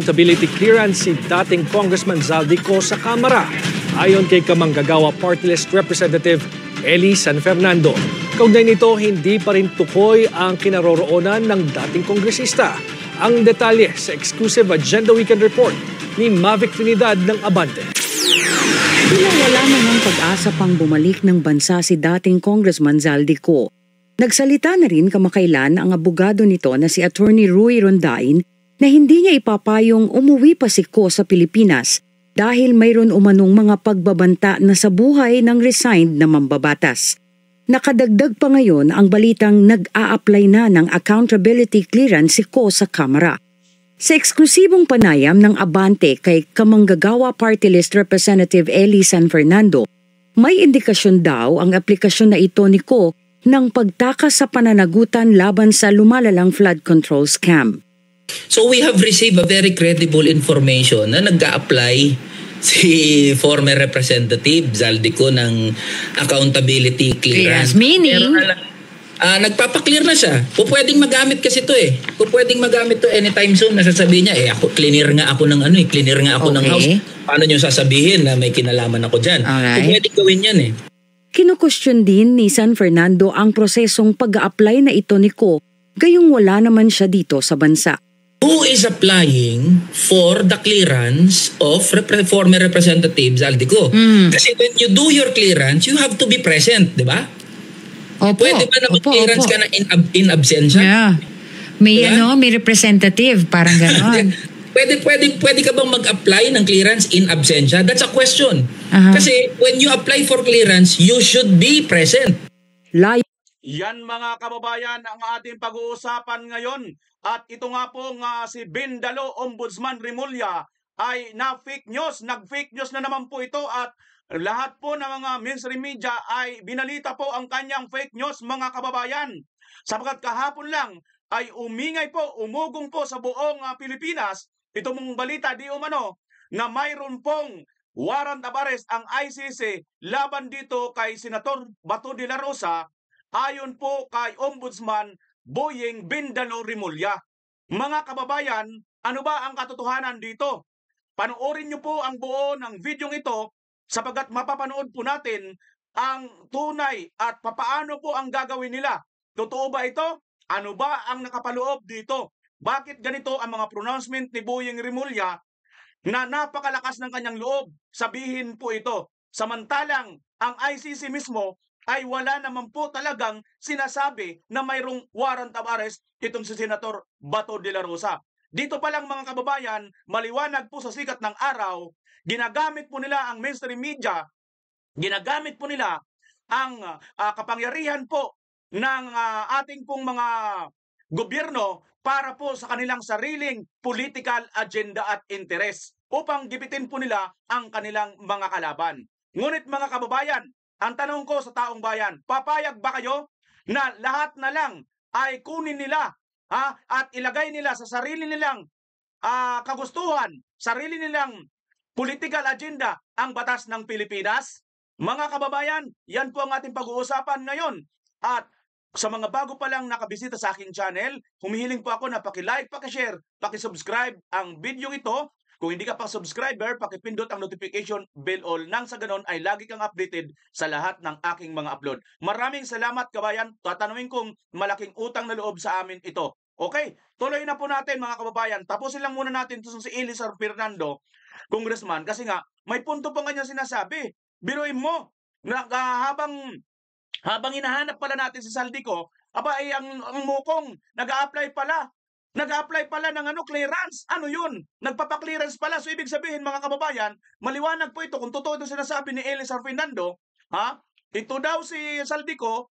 accountability clearance si dating Congressman Zaldico sa Kamara. Ayon kay Kamanggagawa Party List Representative Eli San Fernando. Kaugnay nito, hindi pa rin tukoy ang kinaroroonan ng dating kongresista. Ang detalye sa exclusive Agenda Weekend Report ni Mavic Trinidad ng Abante. Bilang wala namang pag-asa pang bumalik ng bansa si dating Congressman Zaldico. Nagsalita na rin kamakailan ang abogado nito na si Attorney Rui Rondain na hindi niya ipapayong umuwi pa si Ko sa Pilipinas dahil mayroon umanong mga pagbabanta na sa buhay ng resigned na mambabatas. Nakadagdag pa ngayon ang balitang nag-a-apply na ng accountability clearance si Ko sa Kamara. Sa eksklusibong panayam ng Abante kay Kamanggagawa Party List Representative Eli San Fernando, may indikasyon daw ang aplikasyon na ito ni Ko ng pagtakas sa pananagutan laban sa lumalalang flood control scam. So we have received a very credible information na nag-a-apply si former Representative Zaldico ng accountability clearance. Meaning? Nagpapaklear na siya. Kung pwedeng magamit kasi ito eh. Kung pwedeng magamit to anytime soon, nasasabihin niya, cleaner nga ako ng cleaner nga ako ng house. Paano niyo sasabihin na may kinalaman ako dyan? Kung pwedeng gawin yan eh. Kinukwestiyon din ni San Fernando ang prosesong pag-a-apply na ito ni Ko, gayong wala naman siya dito sa bansa. Who is applying for the clearance of former Representative Zaldico? Kasi when you do your clearance, you have to be present, di ba? Pwede ba na mag-clearance ka na in absentia? Yeah. May diba? may representative, parang gano'n. Pwede ka bang mag-apply ng clearance in absentia? That's a question. Kasi when you apply for clearance, you should be present. Yan mga kababayan ang ating pag-uusapan ngayon. At ito nga po si Bindalo Ombudsman Remulla ay na-fake news. Nag-fake news na naman po ito at lahat po ng mga mainstream media ay binalita po ang kanyang fake news mga kababayan. Sapagkat kahapon lang ay umugong po sa buong Pilipinas itong mong balita di umano na mayroon pong warrant of arrest ang ICC laban dito kay Senator Bato de la Rosa ayon po kay Ombudsman Boyeng Bindalo Remulla. Mga kababayan, ano ba ang katotohanan dito? Panoorin niyo po ang buo ng video ito sapagkat mapapanood po natin ang tunay at papaano po ang gagawin nila. Totoo ba ito? Ano ba ang nakapaloob dito? Bakit ganito ang mga pronouncement ni Boyeng Remulla na napakalakas ng kanyang loob? Sabihin po ito. Samantalang ang ICC mismo ay wala naman po talagang sinasabi na mayroong warrant of arrest itong si Senator Bato de la Rosa. Dito pa lang mga kababayan, maliwanag po sa sikat ng araw, ginagamit po nila ang mainstream media, ginagamit po nila ang kapangyarihan po ng ating pong mga gobyerno para po sa kanilang sariling political agenda at interes upang gipitin po nila ang kanilang mga kalaban. Ngunit mga kababayan, ang tanong ko sa taong bayan, papayag ba kayo na lahat na lang ay kunin nila at ilagay nila sa sarili nilang kagustuhan, sarili nilang political agenda ang batas ng Pilipinas? Mga kababayan, yan po ang ating pag-uusapan ngayon. At sa mga bago pa lang nakabisita sa aking channel, humihiling po ako na paki-like, paki-share, paki-subscribe ang video ito. Kung hindi ka pa subscriber, pakipindot ang notification bell all nang sa ganon ay lagi kang updated sa lahat ng aking mga upload. Maraming salamat kabayan. Tatanungin kong malaking utang na loob sa amin ito. Okay, tuloy na po natin mga kababayan. Tapusin lang muna natin ito si Eli San Fernando, Congressman, kasi nga may punto pa kanya sinasabi. Biruin mo, na, habang hinahanap pala natin si Zaldico, ay ang mukong nag-a-apply pala ng clearance. Ano yun? Nagpapa-clearance pala. So ibig sabihin mga kababayan, maliwanag po ito kung totoo ito sinasabi ni Eli San Fernando, ito daw si Zaldico,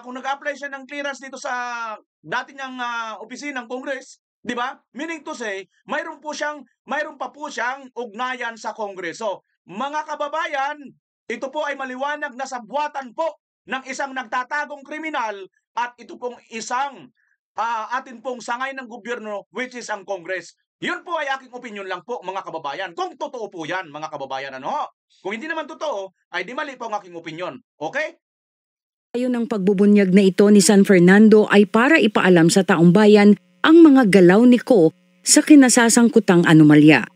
kung nag-apply siya ng clearance dito sa dati niyang opisina ng Congress, di ba? Meaning to say, mayroon pa po siyang ugnayan sa Kongreso. Mga kababayan, ito po ay maliwanag na sabwatan po ng isang nagtatagong kriminal at ito pong isang atin pong sangay ng gobyerno which is ang Congress. Yun po ay aking opinion lang po mga kababayan. Kung totoo po yan mga kababayan, Kung hindi naman totoo, ay di mali po ang aking opinion. Okay? Ayon ang pagbubunyag na ito ni San Fernando ay para ipaalam sa taong bayan ang mga galaw ni Ko sa kinasasangkutang anomalya.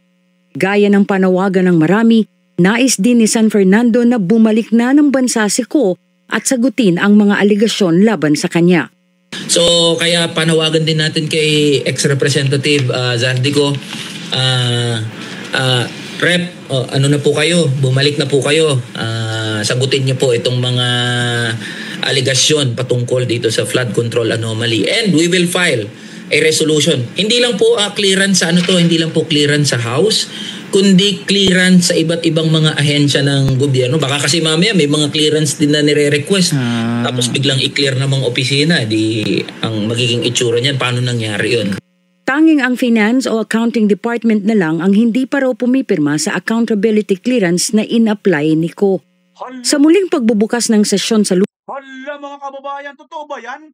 Gaya ng panawagan ng marami, nais din ni San Fernando na bumalik na ng bansa si Ko at sagutin ang mga aligasyon laban sa kanya. So kaya panawagan din natin kay ex-representative Zaldico, Rep, ano na po kayo, bumalik na po kayo, sagutin niyo po itong mga aligasyon patungkol dito sa flood control anomaly, and we will file a resolution. Hindi lang po clearance sa hindi lang po clearance sa House, kundi clearance sa iba't ibang mga ahensya ng gobyerno. Baka kasi mamaya may mga clearance din na nire-request. Tapos biglang i-clear na mga opisina, di ang magiging itsura niyan, paano nangyari yun? Tanging ang Finance o Accounting Department na lang ang hindi pa raw pumipirma sa accountability clearance na in-apply ni Ko. Sa muling pagbubukas ng sesyon sa Hala mga kababayan, totoo ba yan?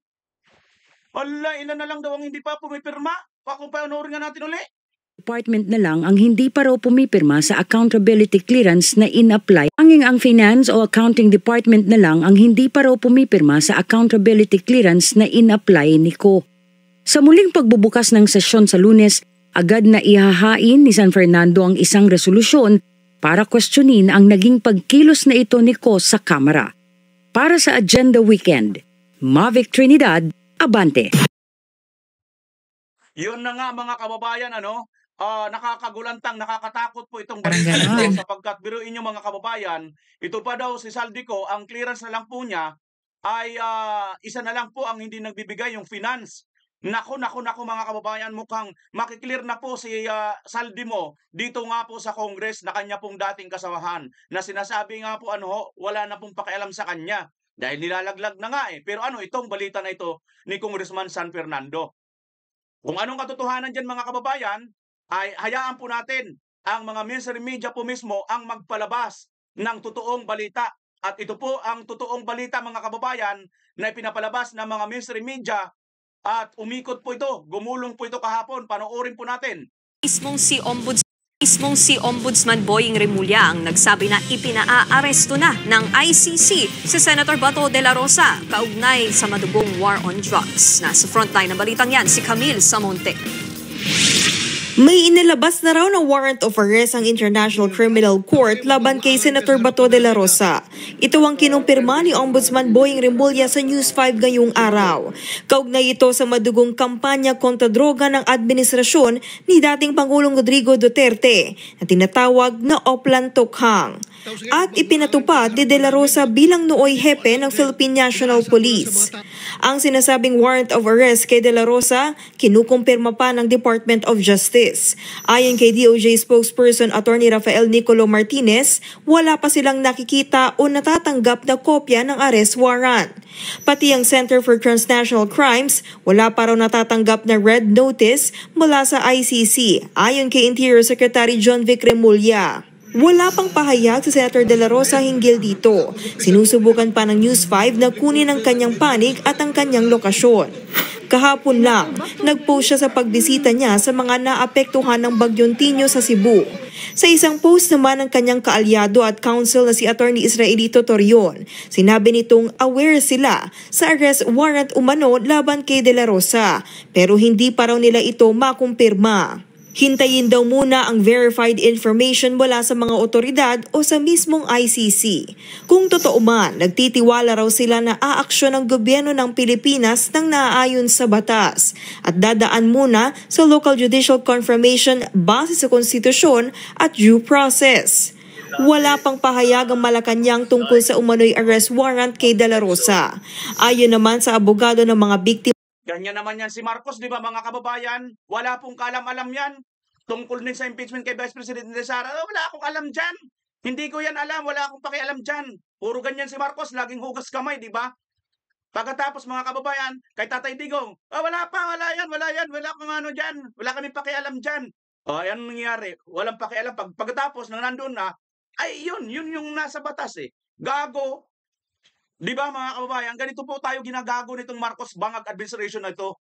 Hala, ilan na lang daw ang hindi pa pumipirma? Kung panoorin nga natin ulit. Department na lang ang hindi pa raw pumipirma sa accountability clearance na in-apply. Tanging ang Finance o Accounting Department na lang ang hindi pa raw pumipirma sa accountability clearance na in-apply ni Ko. Sa muling pagbubukas ng sesyon sa Lunes, agad na ihahain ni San Fernando ang isang resolusyon para questionin ang naging pagkilos na ito ni Ko sa Kamara. Para sa Agenda Weekend, Mavic Trinidad, Abante. Yun na nga mga kababayan, nakakagulantang, nakakatakot po itong Parang balita ganon. ito sapagkat biruin nyo mga kababayan, ito pa daw si Zaldico, ang clearance na lang po niya ay isa na lang po ang hindi nagbibigay, yung finance. Naku mga kababayan, mukhang makiklear na po si Zaldico dito nga po sa Congress na kanya pong dating kasamahan na sinasabi nga po wala na pong pakialam sa kanya dahil nilalaglag na nga eh. Pero itong balita na ito ni Congressman San Fernando. Kung anong katotohanan dyan mga kababayan, ay hayaan po natin ang mga mainstream media po mismo ang magpalabas ng totoong balita. At ito po ang totoong balita mga kababayan na ipinapalabas ng mga mainstream media at umikot po ito, gumulong po ito kahapon, panoorin po natin. Mismong si Ombudsman Boying Remulla ang nagsabi na ipinaaresto na ng ICC si Senator Bato de la Rosa kaugnay sa madugong war on drugs. Nasa frontline ng balitang yan si Camille Samonte. May inilabas na raw ng warrant of arrest ang International Criminal Court laban kay Senator Bato de la Rosa. Ito ang kinumpirma ni Ombudsman Boying Remulla sa News 5 ngayong araw. Kaugnay ito sa madugong kampanya kontra droga ng administrasyon ni dating Pangulong Rodrigo Duterte na tinatawag na Oplan Tokhang. At ipinatupad ni De La Rosa bilang nooy hepe ng Philippine National Police. Ang sinasabing warrant of arrest kay De La Rosa, kinukumpirma pa ng Department of Justice. Ayon kay DOJ spokesperson Attorney Rafael Nicolo Martinez, wala pa silang nakikita o natatanggap na kopya ng arrest warrant. Pati ang Center for Transnational Crimes, wala pa raw natatanggap na red notice mula sa ICC, ayon kay Interior Secretary John Vic Remulla. Wala pang pahayag sa Senator De La Rosa hinggil dito. Sinusubukan pa ng News 5 na kunin ang kanyang panig at ang kanyang lokasyon. Kahapon lang, nag-post siya sa pagbisita niya sa mga naapektuhan ng Bagyong Tinyo sa Cebu. Sa isang post naman ng kanyang kaalyado at counsel na si Attorney Israelito Torion, sinabi nitong aware sila sa arrest warrant umano laban kay De La Rosa, pero hindi pa raw nila ito makumpirma. Hintayin daw muna ang verified information mula sa mga otoridad o sa mismong ICC. Kung totoo man, nagtitiwala raw sila na aaksyon ng gobyerno ng Pilipinas nang naaayon sa batas at dadaan muna sa local judicial confirmation base sa konstitusyon at due process. Wala pang pahayag ang Malacanang tungkol sa umano'y arrest warrant kay De La Rosa. Ayon naman sa abogado ng mga biktima, Ganyan naman yan si Marcos, di ba mga kababayan? Wala pong kalam-alam yan. Tungkol din sa impeachment kay Vice President de Sara, wala akong alam dyan. Hindi ko yan alam, wala akong pakialam dyan. Puro ganyan si Marcos, laging hugas kamay, di ba? Pagkatapos mga kababayan, kay Tatay Digong, wala akong dyan, wala kami pakialam dyan. Ayan nangyayari, walang pakialam. Pagkatapos nang nandun na, ay yun yung nasa batas eh. Gago. Di ba mga kababayan, ganito po tayo ginagago nitong Marcos Bangag administration na ito.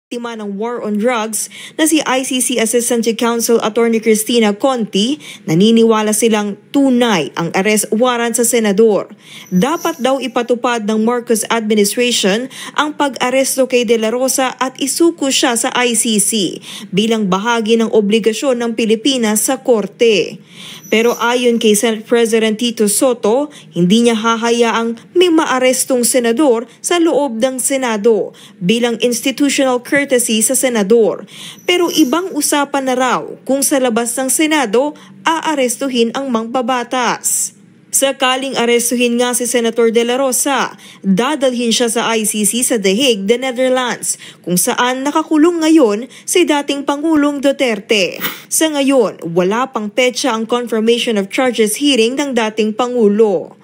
biktima ng war on drugs na si ICC Assistant to Counsel Attorney Cristina Conti, naniniwala silang tunay ang arrest warrant sa senador. Dapat daw ipatupad ng Marcos administration ang pag-aresto kay De La Rosa at isuko siya sa ICC bilang bahagi ng obligasyon ng Pilipinas sa korte. Pero ayon kay Senate President Tito Soto, hindi niya hahayaang may maarestong senador sa loob ng Senado bilang institutional courtesy sa senador. Pero ibang usapan na raw kung sa labas ng Senado aarestuhin ang mangbabatas. Sakaling arestuhin nga si Senator De La Rosa, dadalhin siya sa ICC sa The Hague, the Netherlands, kung saan nakakulong ngayon si dating Pangulong Duterte. Sa ngayon, wala pang petsa ang confirmation of charges hearing ng dating Pangulo.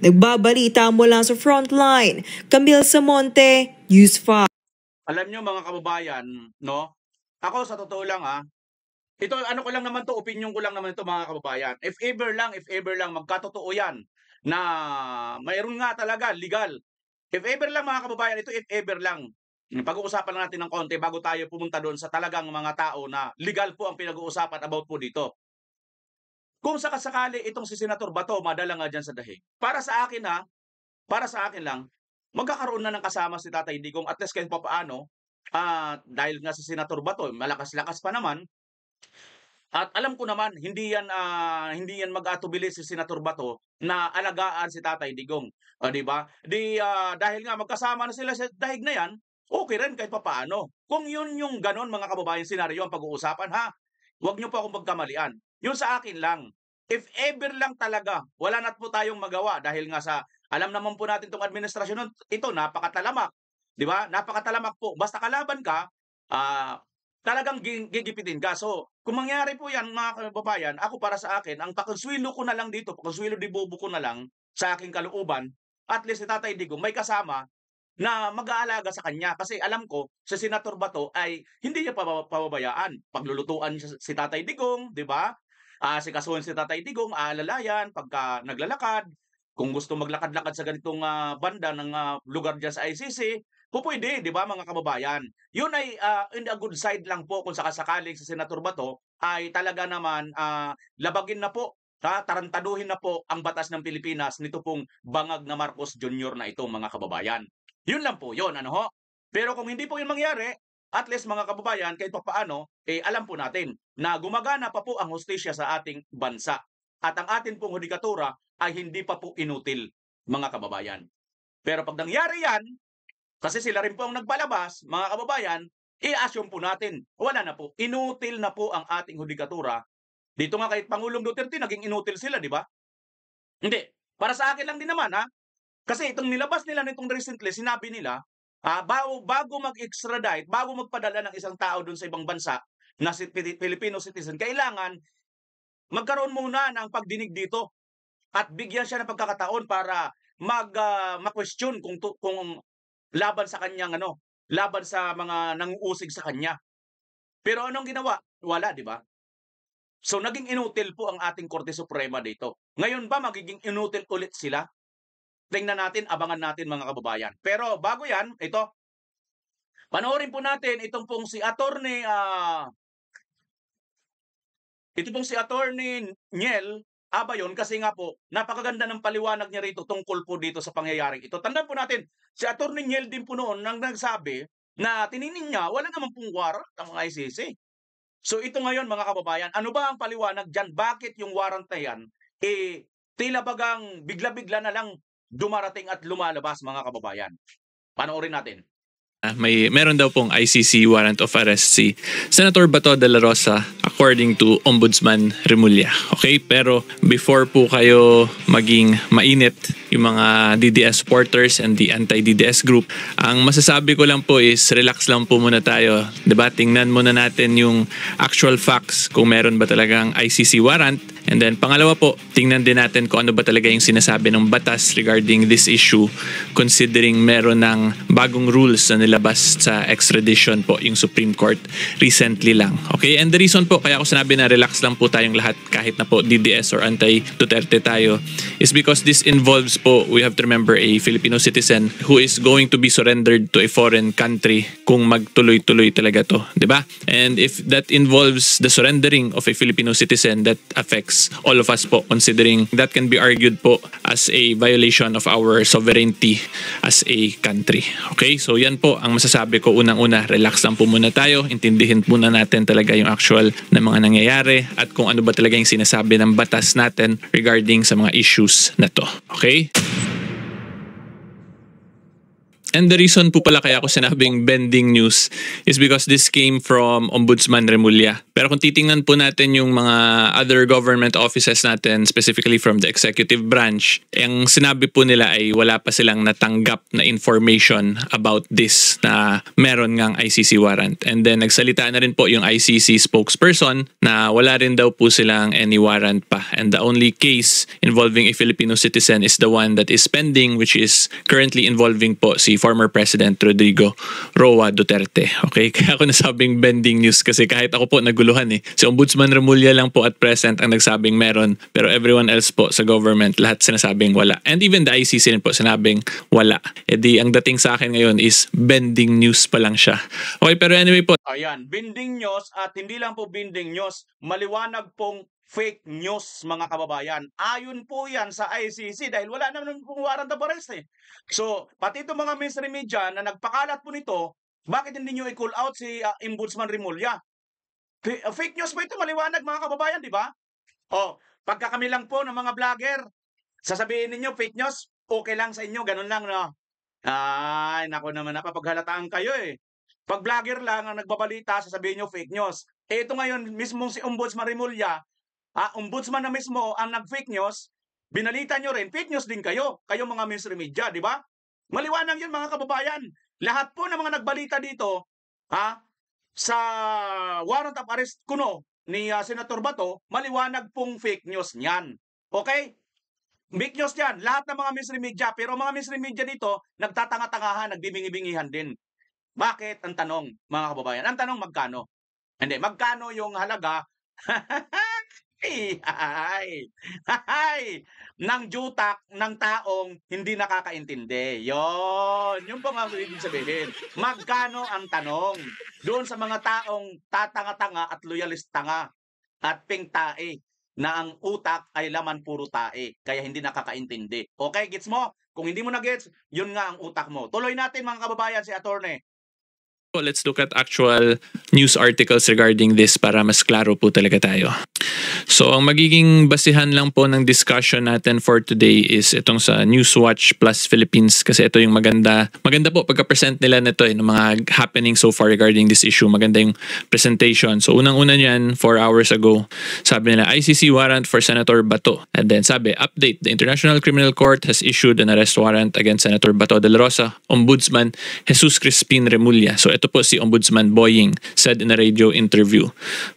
Nagbabalita mula sa Frontline, Camille Samonte, News 5. Alam nyo mga kababayan, no? Ako sa totoo lang ito ano ko lang naman to, opinion ko lang naman ito mga kababayan. If ever lang magkatotoo yan na mayroon nga talaga legal. If ever lang mga kababayan, ito if ever lang. Pag-uusapan lang natin ng konti bago tayo pumunta doon sa talagang mga tao na legal po ang pinag-uusapan about po dito. Kung sakasakali itong si Senator Bato madala nga dyan sa dahig. Para sa akin lang, magkakaroon na ng kasama si Tatay Digong at least kahit pa paano, dahil nga si Senator Bato, malakas-lakas pa naman. At alam ko naman, hindi yan mag-atubili si Senator Bato na alagaan si Tatay Digong. Di ba? Dahil nga magkasama na sila sa dahig na yan, okay rin kahit papaano. Kung yun yung ganon mga kababayan, senaryo ang pag-uusapan, huwag nyo pa akong magkamalian. Yun sa akin lang. If ever lang talaga, wala na po tayong magawa dahil nga sa, alam naman po natin itong administrasyon ito, napakatalamak. Di ba? Napakatalamak po. Basta kalaban ka, talagang gigipitin ka. So, kung mangyari po yan mga kababayan, ako para sa akin, ang pakonswilo ko na lang dito, pakonswilo di bobo ko na lang sa aking kalooban, at least si Tatay Digong may kasama na mag-aalaga sa kanya. Kasi alam ko, si Senator Bato ay hindi niya pababayaan. Paglulutuan si Tatay Digong, di ba? Sikasuhin si Tatay Digong, aalalayan, pagka naglalakad, kung gusto maglakad-lakad sa ganitong banda ng lugar dyan sa ICC, pwede, di ba mga kababayan? Yun ay in a good side lang po kung sakasakaling si Senator Bato ay talaga naman labagin na po, tarantaduhin na po ang batas ng Pilipinas nito pong bangag na Marcos Jr. na ito mga kababayan. Yun lang po, yun ano ho. Pero kung hindi po yun mangyari, at least mga kababayan, kahit pa paano, alam po natin na gumagana pa po ang hustisya sa ating bansa. At ang atin pong hudikatura ay hindi pa po inutil mga kababayan. Pero pag nangyari yan, kasi sila rin po ang nagpalabas, mga kababayan, i-assume po natin, wala na po, inutil na po ang ating hudikatura. Dito nga kahit Pangulong Duterte, naging inutil sila, di ba? Hindi. Para sa akin lang din naman, Kasi itong nilabas nila nitong recently, sinabi nila, bago mag-extradite, bago magpadala ng isang tao dun sa ibang bansa na si Filipino citizen, kailangan magkaroon muna ng pagdinig dito at bigyan siya ng pagkakataon para ma-question kung laban sa kanyang laban sa mga nanguusig sa kanya. Pero anong ginawa? Wala, di ba? So naging inutil po ang ating Korte Suprema dito. Ngayon ba magiging inutil ulit sila? Tingnan natin, abangan natin mga kababayan. Pero bago yan, ito, panoorin po natin itong pong si Attorney Niel Abayon kasi nga po, napakaganda ng paliwanag niya rito tungkol po dito sa pangyayaring ito. Tandaan po natin, si Attorney Niel din po noon nang nagsabi na tiningin niya, wala naman pong warrant ang ICC. So ito ngayon mga kababayan, ano ba ang paliwanag dyan? Bakit yung warrant na yan, tila bagang bigla-bigla na lang dumarating at lumalabas mga kababayan? Panoorin natin. Meron daw pong ICC warrant of arrest si Senator Bato de la Rosa according to Ombudsman Remulla. Okay? Pero before po kayo maging mainit yung mga DDS supporters and the anti-DDS group, ang masasabi ko lang po is relax lang po muna tayo. Diba? Tingnan muna natin yung actual facts kung meron ba talagang ICC warrant. And then pangalawa po, tingnan din natin kung ano ba talaga yung sinasabi ng batas regarding this issue, considering meron ng bagong rules na nilabas sa extradition po yung Supreme Court recently lang. Okay? And the reason po kaya ako sinabi na relax lang po tayong lahat kahit na po DDS or anti-Duterte tayo is because this involves po, we have to remember, a Filipino citizen who is going to be surrendered to a foreign country kung magtuloy-tuloy talaga to, di ba? And if that involves the surrendering of a Filipino citizen, that affects all of us po, considering that can be argued po as a violation of our sovereignty as a country. Okay? So yan po ang masasabi ko. Unang-una, relax lang po muna tayo. Intindihin muna natin talaga yung actual na mga nangyayari at kung ano ba talaga yung sinasabi ng batas natin regarding sa mga issues na to. Okay? And the reason po pala kaya ako sinabing bending news is because this came from Ombudsman Remulla. Pero kung titingnan po natin yung mga other government offices natin, specifically from the executive branch, ang sinabi po nila ay wala pa silang natanggap na information about this na meron ngang ICC warrant. And then nagsalita na rin po yung ICC spokesperson na wala rin daw po silang any warrant pa. And the only case involving a Filipino citizen is the one that is pending, which is currently involving po si former President Rodrigo Roa Duterte. Okay? Kaya ako nasabing bending news kasi kahit ako po naguluhan eh. Si Ombudsman Remulla lang po at present ang nagsabing meron, pero everyone else po sa government, lahat sinasabing wala. And even the ICC rin po sinabing wala. E di, ang dating sa akin ngayon is bending news pa lang siya. Okay, pero anyway po. Ayan, bending news at hindi lang po bending news, maliwanag pong fake news mga kababayan. Ayon po yan sa ICC dahil wala naman pong warrant of arrest eh. So, pati itong mga mainstream media na nagpakalat po nito, bakit hindi nyo i-call out si Ombudsman Remulla? Fake news po ito, maliwanag mga kababayan, di ba? O, pagka kami lang po ng mga vlogger, sasabihin ninyo fake news, okay lang sa inyo, ganun lang, no? Ay, naku naman, napapaghalataan kayo eh. Pag vlogger lang ang nagbabalita, sasabihin nyo fake news. Eh, ito ngayon, mismong si Ombudsman Remulla, ombudsman na mismo ang nag-fake news, binalita nyo rin, fake news din kayo mga mainstream media, di ba? Maliwanag yun mga kababayan. Lahat po ng mga nagbalita dito, sa warrant of arrest kuno ni Senator Bato, maliwanag pong fake news niyan. Okay? Fake news yan, lahat ng mga mainstream media, pero mga mainstream media dito, nagtatanga-tangahan, nagdibingi-bingihan din. Bakit? Ang tanong, mga kababayan. Ang tanong, magkano? Hindi, magkano yung halaga ng jutak ng taong hindi nakakaintindi. Yun po nga ibig sabihin. Magkano ang tanong? Doon sa mga taong tatanga-tanga at loyalista nga at pingtae na ang utak ay laman puro tae, kaya hindi nakakaintindi. Okay, gets mo? Kung hindi mo na gets, yun nga ang utak mo. Tuloy natin mga kababayan si Attorney. Let's look at actual news articles regarding this para mas klaro po talaga tayo. So, ang magiging basihan lang po ng discussion natin for today is itong sa Newswatch Plus Philippines kasi ito yung maganda po pagka-present nila nito ng mga happening so far regarding this issue. Maganda yung presentation. So, unang-una niyan, 4 hours ago, sabi nila, ICC warrant for Senator Bato. And then sabi, update, the International Criminal Court has issued an arrest warrant against Senator Bato de la Rosa, Ombudsman Jesus Crispin Remulla. So, ito po si Ombudsman Boying said in a radio interview.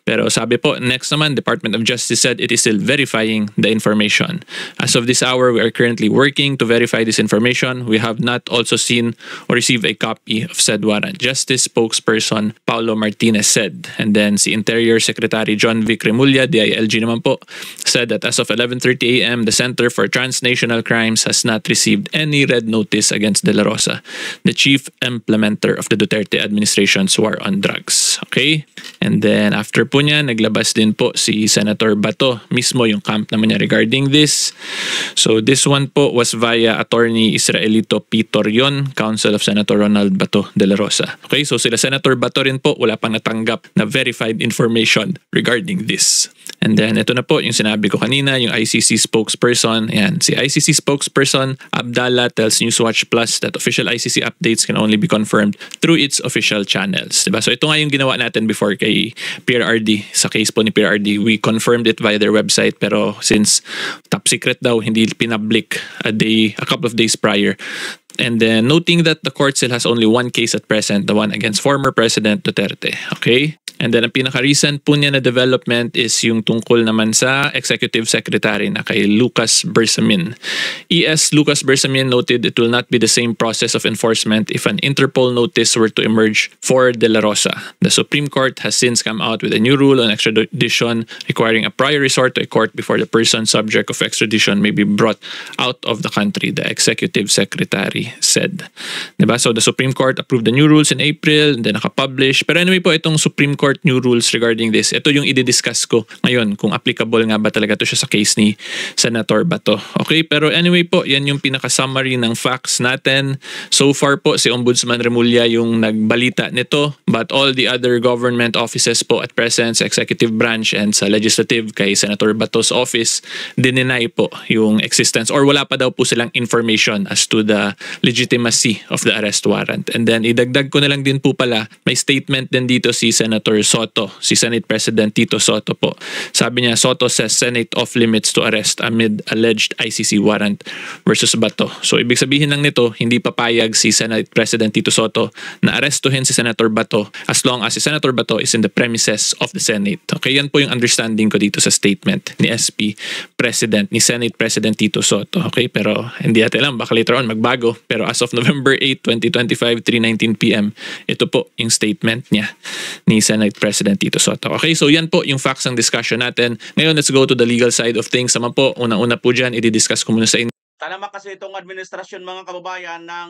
Pero sabi po, next naman, Department of Justice said it is still verifying the information. As of this hour, we are currently working to verify this information. We have not also seen or received a copy of said warrant. Justice spokesperson Paulo Martinez said. And then si Interior Secretary John Vic Remulla, DILG naman po, said that as of 11:30 a.m., the Center for Transnational Crimes has not received any red notice against De La Rosa, the chief implementer of the Duterte administration's war on drugs. Okay? And then after po niya, naglabas din po si Senator Bato mismo yung camp naman niya regarding this. So this one po was via Attorney Israelito P. Torion, counsel of Senator Ronald Bato de la Rosa. Okay, so sila Senator Bato rin po wala pang natanggap na verified information regarding this. And then ito na po yung sinabi ko kanina, yung ICC spokesperson. Ayan, si ICC spokesperson Abdallah tells Newswatch Plus that official ICC updates can only be confirmed through its official channels. Diba? So ito nga yung ginawa natin before kay PRRD. Sa case po ni PRRD, we confirmed it via their website, pero since top secret daw, hindi pinablik a couple of days prior, And then noting that the court still has only one case at present, the one against former President Duterte. Okay? And then ang pinaka-recent po niya na development is yung tungkol naman sa Executive Secretary na kay Lucas Bersamin. ES Lucas Bersamin noted it will not be the same process of enforcement if an Interpol notice were to emerge for De La Rosa. The Supreme Court has since come out with a new rule on extradition requiring a prior resort to a court before the person subject of extradition may be brought out of the country, the Executive Secretary said. Diba? So the Supreme Court approved the new rules in April and then nakapublish. Pero anyway po, itong Supreme Court new rules regarding this, ito yung i-discuss ko ngayon kung applicable nga ba talaga to siya sa case ni Senator Bato. Okay, pero anyway po, yan yung pinaka-summary ng facts natin. So far po, si Ombudsman Remulla yung nagbalita nito, but all the other government offices po at present sa executive branch and sa legislative kay Senator Bato's office, dininay po yung existence or wala pa daw po silang information as to the legitimacy of the arrest warrant. And then idagdag ko na lang din po pala, may statement din dito si Senator Soto, si Senate President Tito Soto po. Sabi niya, Soto says Senate off limits to arrest amid alleged ICC warrant versus Bato. So ibig sabihin lang nito, hindi papayag si Senate President Tito Soto na arestuhin si Senator Bato as long as si Senator Bato is in the premises of the Senate. Okay, yan po yung understanding ko dito sa statement ni SP President, ni Senate President Tito Soto. Okay, pero hindi natin alam, baka later on magbago. Pero as of November 8, 2025, 3:19 PM, ito po yung statement niya ni Senate President Tito Soto. Okay, so yan po yung facts ng discussion natin. Ngayon, let's go to the legal side of things. Naman po, unang-una po dyan, i-discuss ko muna sa inyo. Talamak kasi itong administrasyon mga kababayan ng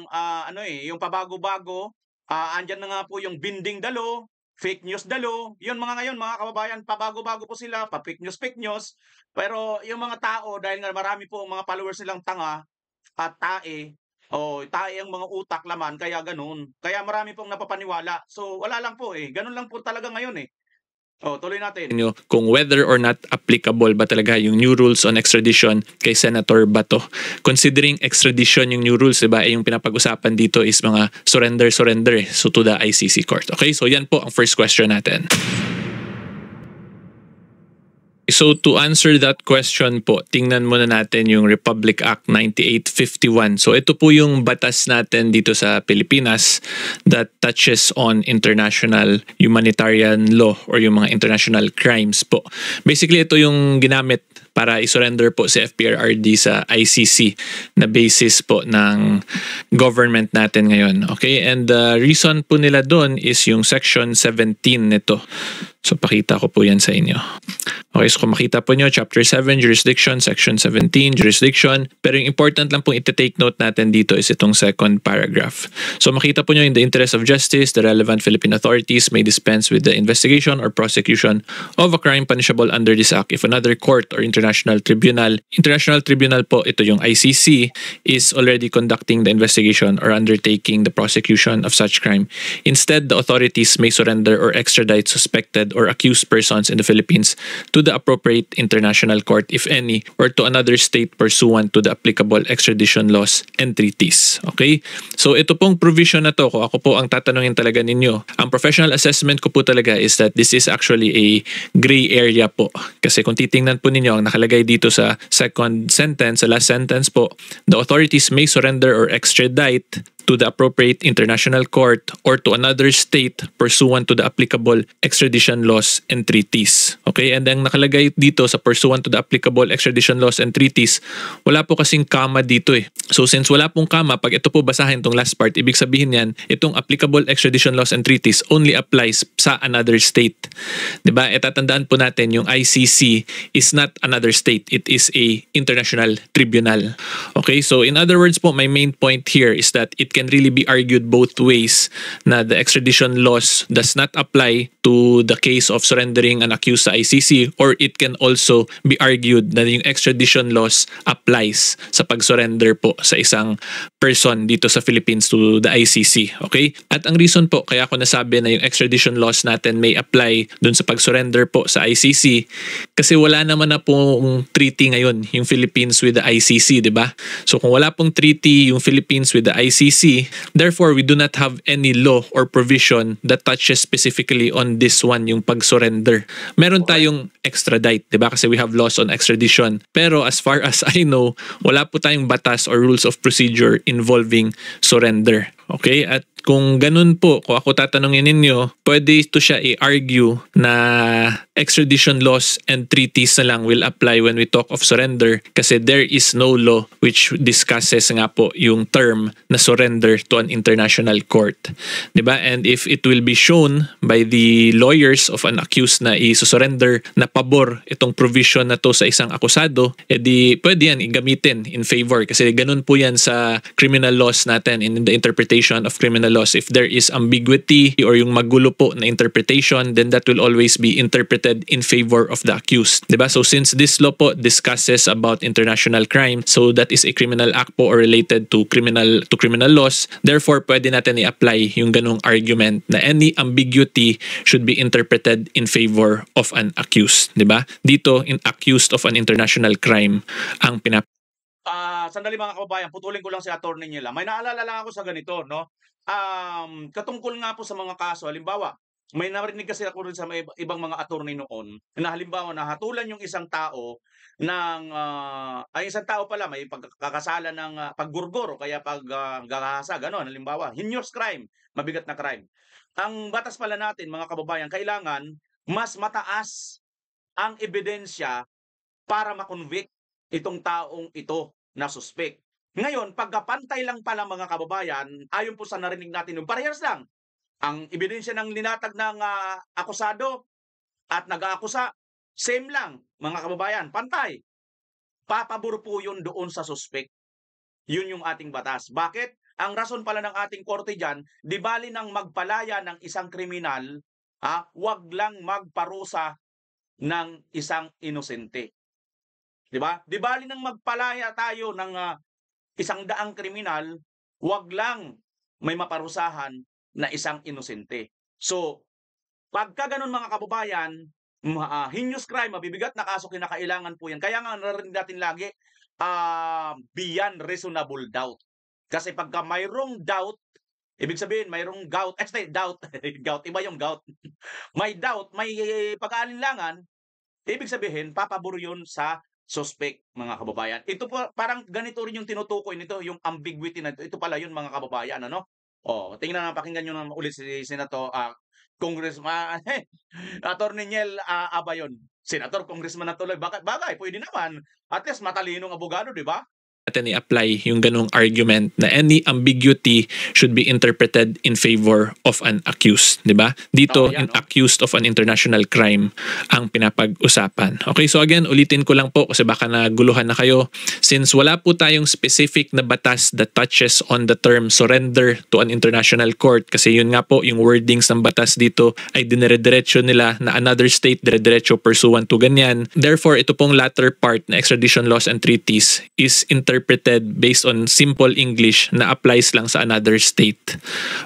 yung pabago-bago, andyan na nga po yung binding dalo, fake news dalo. Yun mga ngayon mga kababayan, pabago-bago po sila, pa-fake news. Pero yung mga tao, dahil nga marami po mga followers nilang tanga at tae ang mga utak laman, kaya ganun. Kaya marami pong napapaniwala. So wala lang po ganun lang po talaga ngayon tuloy natin. Kung whether or not applicable ba talaga yung new rules on extradition kay Senator Bato. Considering extradition yung new rules, diba, yung pinapag-usapan dito is mga surrender so to the ICC court. Okay, so yan po ang first question natin. So to answer that question po, tingnan muna natin yung Republic Act 9851. So ito po yung batas natin dito sa Pilipinas that touches on international humanitarian law or yung mga international crimes po. Basically ito yung ginamit para isurrender po si FPRRD sa ICC na basis po ng government natin ngayon. Okay, and the reason po nila doon is yung section 17 nito. So pakita ko po yan sa inyo. Okay, so kung makita po nyo, Chapter 7, Jurisdiction, Section 17, Jurisdiction. Pero yung important lang pong iti-take note natin dito is itong second paragraph. So makita po nyo, in the interest of justice, the relevant Philippine authorities may dispense with the investigation or prosecution of a crime punishable under this act if another court or international tribunal po, ito yung ICC, is already conducting the investigation or undertaking the prosecution of such crime. Instead, the authorities may surrender or extradite suspected or accused persons in the Philippines to the appropriate international court, if any, or to another state pursuant to the applicable extradition laws and treaties. Okay? So ito pong provision na to, kung ako po ang tatanungin talaga ninyo, ang professional assessment ko po talaga is that this is actually a gray area po. Kasi kung titingnan po ninyo, ang nakalagay dito sa second sentence, sa last sentence po, the authorities may surrender or extradite to the appropriate international court or to another state pursuant to the applicable extradition laws and treaties. Okay? And ang nakalagay dito sa pursuant to the applicable extradition laws and treaties, wala po kasing comma dito So since wala pong comma, pag ito po basahin itong last part, ibig sabihin yan, itong applicable extradition laws and treaties only applies sa another state. Diba? Tatandaan po natin, yung ICC is not another state. It is a international tribunal. Okay? So in other words po, my main point here is that it can really be argued both ways na the extradition laws does not apply to the case of surrendering an accused sa ICC, or it can also be argued na yung extradition laws applies sa pag-surrender po sa isang person dito sa Philippines to the ICC. Okay? At ang reason po kaya ko nasabi na yung extradition laws natin may apply dun sa pag-surrender po sa ICC kasi wala naman na pong treaty ngayon yung Philippines with the ICC, di ba? So kung wala pong treaty yung Philippines with the ICC, ICC. Therefore, we do not have any law or provision that touches specifically on this one, yung pag-surrender. Meron tayong extradite, di ba? Kasi we have laws on extradition. Pero as far as I know, wala po tayong batas or rules of procedure involving surrender. Okay? At kung ganun po, kung ako tatanungin ninyo, pwede ito siya i-argue na extradition laws and treaties na lang will apply when we talk of surrender kasi there is no law which discusses nga po yung term na surrender to an international court. Diba? And if it will be shown by the lawyers of an accused na i-surrender na pabor itong provision na to sa isang akusado, edi pwede yan igamitin in favor kasi ganun po yan sa criminal laws natin in the interpretation of criminal laws. If there is ambiguity or yung magulo po na interpretation, then that will always be interpreted in favor of the accused. Diba? So since this law po discusses about international crime, so that is a criminal act po or related to criminal laws, therefore pwede natin i-apply yung ganung argument na any ambiguity should be interpreted in favor of an accused. Diba? Dito, accused of an international crime ang Sandali mga kababayan, putulin ko lang si Attorney Niela. May naalala lang ako sa ganito, no? Katungkol nga po sa mga kaso, halimbawa, may narinig kasi ako rin sa may ibang mga attorney noon na halimbawa nahatulan yung isang tao ng isang tao pala may pagkakasala ng paggurgor o kaya paggahasa, gano'n, halimbawa, heinous crime, mabigat na crime. Ang batas pala natin, mga kababayan, kailangan mas mataas ang ebidensya para makonvict itong taong ito na suspect. Ngayon, pagkapantay lang pala mga kababayan, ayon po sa narinig natin, yung parehas lang. Ang ebidensya ng linatag ng akusado at nag-aakusa, same lang mga kababayan, pantay. Papabor po yun doon sa suspect. Yun yung ating batas. Bakit? Ang rason pala ng ating korte dyan, di bali nang magpalaya ng isang kriminal, wag lang magparusa ng isang inosente. Di ba? Di bali nang magpalaya tayo ng 100 kriminal, wag lang may maparusahan na isang inosente. So, pagka ganun mga kababayan, heinous crime, mabibigat na kaso, kinakailangan po yan. Kaya nga narinig natin lagi, beyond reasonable doubt. Kasi pagka mayroong doubt, ibig sabihin mayroong gout, doubt, gout, iba yung gout. May doubt, may pag-aalinlangan, ibig sabihin, papabor yun sa suspect, mga kababayan. Ito po, parang ganito rin yung tinutukoy nito, yung ambiguity na ito. Ito pala yun, mga kababayan, ano? Tingnan na, pakinggan nyo na ulit si Senator, Congressman, Attorney Niel Abayon. Senator, Congressman na tuloy. Bagay, pwede naman. At least matalinong abogado, di ba? Natin i-apply yung ganung argument na any ambiguity should be interpreted in favor of an accused, di ba? Dito, accused of an international crime ang pinapag-usapan. Okay, so again, ulitin ko lang po kasi baka naguluhan na kayo. Since wala po tayong specific na batas that touches on the term surrender to an international court, kasi yun nga po, yung wordings ng batas dito ay dinire-diretso nila na another state dire-diretso pursuant to ganyan. Therefore, ito pong latter part na extradition laws and treaties is interpreted based on simple English na applies lang sa another state.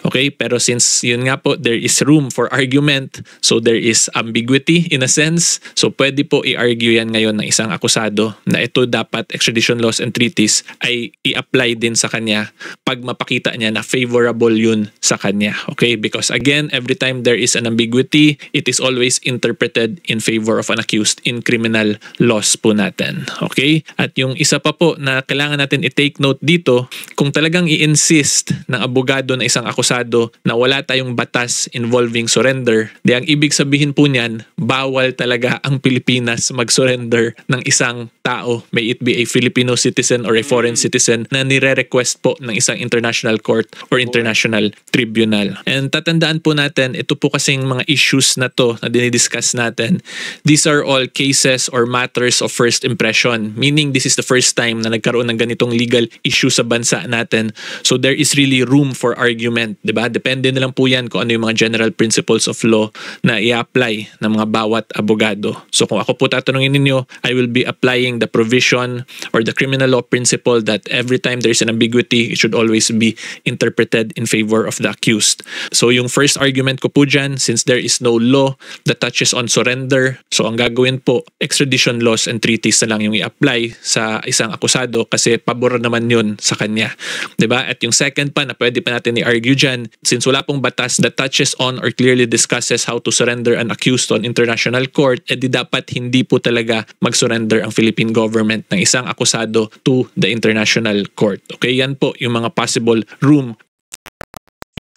Okay? Pero since yun nga po, there is room for argument, so there is ambiguity in a sense, so pwede po i-argue yan ngayon ng isang akusado na ito dapat extradition laws and treaties ay i-apply din sa kanya pag mapakita niya na favorable yun sa kanya. Okay? Because again, every time there is an ambiguity, it is always interpreted in favor of an accused in criminal laws po natin. Okay? At yung isa pa po na kailangan natin i-take note dito, kung talagang i-insist ng abogado na isang akusado na wala tayong batas involving surrender, di ang ibig sabihin po niyan, bawal talaga ang Pilipinas mag-surrender ng isang tao, may it be a Filipino citizen or a foreign citizen na nire-request po ng isang international court or international tribunal. And tatandaan po natin, ito po kasing mga issues na to na dinidiscuss natin, these are all cases or matters of first impression, meaning this is the first time na nagkaroon ng ganitong legal issue sa bansa natin. So there is really room for argument, di ba? Depende na lang po yan kung ano yung mga general principles of law na i-apply ng mga bawat abogado. So kung ako po tatanungin ninyo, I will be applying the provision or the criminal law principle that every time there is an ambiguity, it should always be interpreted in favor of the accused. So yung first argument ko po dyan, since there is no law that touches on surrender, so ang gagawin po, extradition laws and treaties na lang yung i-apply sa isang akusado kasi pabor naman yun sa kanya. 'Di ba? At yung second pa na pwede pa natin i-argue dyan, since wala pong batas that touches on or clearly discusses how to surrender an accused on international court, edi dapat hindi po talaga mag-surrender ang Philippine government ng isang akusado to the international court. Okay, yan po yung mga possible room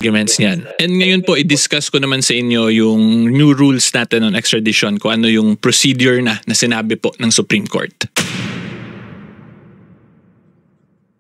arguments niyan. And ngayon po, i-discuss ko naman sa inyo yung new rules natin on extradition, kung ano yung procedure na sinabi po ng Supreme Court.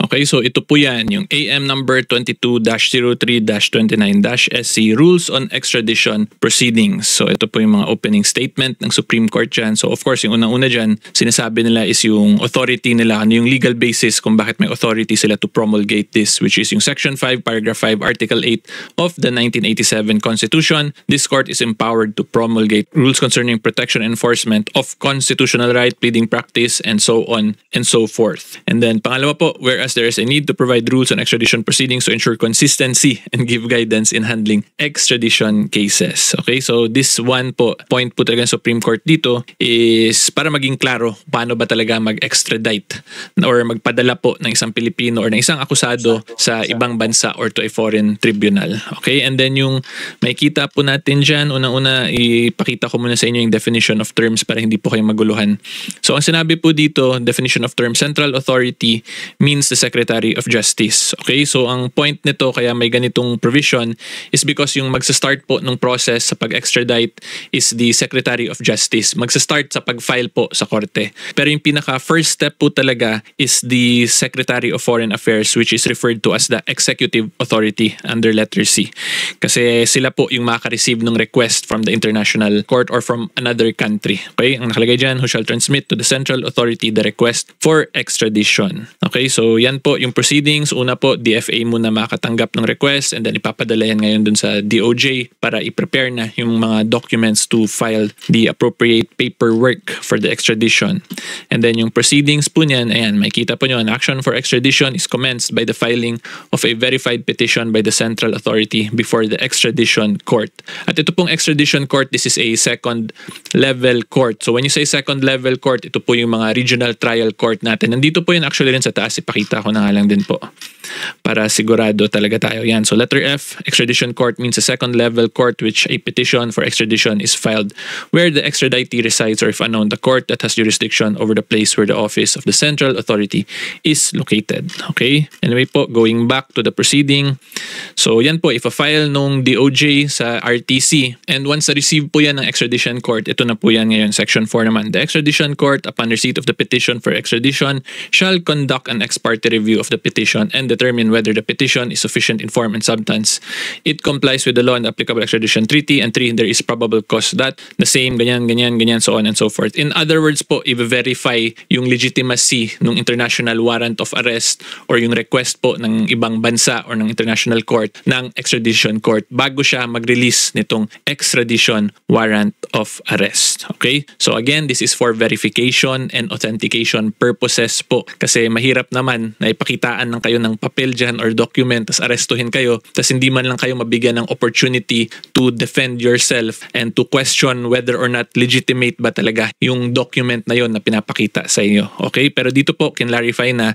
Okay, so ito po yan, yung AM number 22-03-29-SC, Rules on Extradition Proceedings. So ito po yung mga opening statement ng Supreme Court dyan. So of course, yung unang-una dyan, sinasabi nila is yung authority nila, ano yung legal basis kung bakit may authority sila to promulgate this, which is yung Section 5, Paragraph 5, Article 8 of the 1987 Constitution. This court is empowered to promulgate rules concerning protection and enforcement of constitutional right, pleading practice, and so on and so forth. And then pangalawa po, whereas there is a need to provide rules on extradition proceedings to ensure consistency and give guidance in handling extradition cases. Okay, so this one po, point po talaga ng Supreme Court dito is para maging klaro paano ba talaga mag-extradite or magpadala po ng isang Pilipino or ng isang akusado sa ibang bansa or to a foreign tribunal. Okay, and then yung makikita po natin dyan, unang-una ipakita ko muna sa inyo yung definition of terms para hindi po kayo maguluhan. So ang sinabi po dito, definition of term, central authority means the Secretary of Justice. Okay, so ang point nito kaya may ganitong provision is because yung magsa-start po ng process sa pag-extradite is the Secretary of Justice. Magsa-start sa pag-file po sa korte. Pero yung pinaka first step po talaga is the Secretary of Foreign Affairs, which is referred to as the Executive Authority under letter C. Kasi sila po yung maka-receive ng request from the international court or from another country. Okay, ang nakalagay dyan, who shall transmit to the central authority the request for extradition. Okay, so yan po yung proceedings. Una po, DFA muna makatanggap ng request and then ipapadala yan ngayon dun sa DOJ para i-prepare na yung mga documents to file the appropriate paperwork for the extradition. And then yung proceedings po niyan, ayan, makikita po nyo, an action for extradition is commenced by the filing of a verified petition by the central authority before the extradition court. At ito pong extradition court, this is a second level court. So when you say second level court, ito po yung mga regional trial court natin. Nandito po yun actually rin sa taas, ipakita ko na nga lang din po para sigurado talaga tayo. Yan. So letter F, extradition court means a second level court which a petition for extradition is filed where the extraditee resides, or if unknown, the court that has jurisdiction over the place where the office of the central authority is located. Okay? Anyway po, going back to the proceeding. So yan po, if a file nung DOJ sa RTC, and once na-receive po yan ng extradition court, ito na po yan ngayon, section 4 naman. The extradition court, upon receipt of the petition for extradition, shall conduct an ex parte review of the petition and determine whether the petition is sufficient in form and substance. It complies with the law and the applicable extradition treaty, and 3, there is probable cause that the same, ganyan, so on and so forth. In other words po, i-verify yung legitimacy ng international warrant of arrest or yung request po ng ibang bansa or ng international court ng extradition court bago siya mag-release nitong extradition warrant of arrest. Okay? So again, this is for verification and authentication purposes po, kasi mahirap naman na ipakitaan ng kayo ng papel dyan or document tas arestuhin kayo tas hindi man lang kayo mabigyan ng opportunity to defend yourself and to question whether or not legitimate ba talaga yung document na yon na pinapakita sa inyo. Okay? Pero dito po, kinlarify na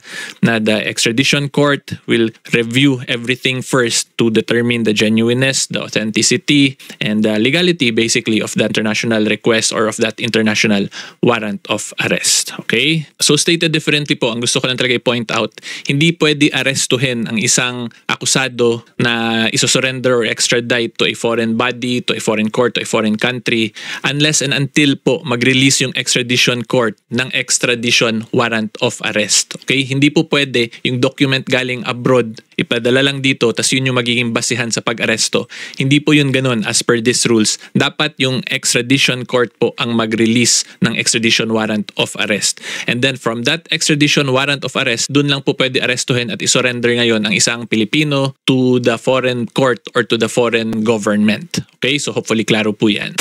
the extradition court will review everything first to determine the genuineness, the authenticity, and the legality basically of the international request or of that international warrant of arrest. Okay? So stated differently po, ang gusto ko lang talaga i-point out, hindi pwede arestuhin ang isang akusado na isosurrender or extradite to a foreign body, to a foreign court, to a foreign country unless and until po mag-release yung extradition court ng extradition warrant of arrest. Okay? Hindi po pwede yung document galing abroad, ipadala lang dito, tas yun yung magiging basihan sa pag-aresto. Hindi po yun ganun as per these rules. Dapat yung extradition court po ang mag-release ng extradition warrant of arrest. And then from that extradition warrant of arrest, dun lang po pwede arestuhin at isurrender ngayon ang isang Pilipino to the foreign court or to the foreign government. Okay? So hopefully klaro po yan.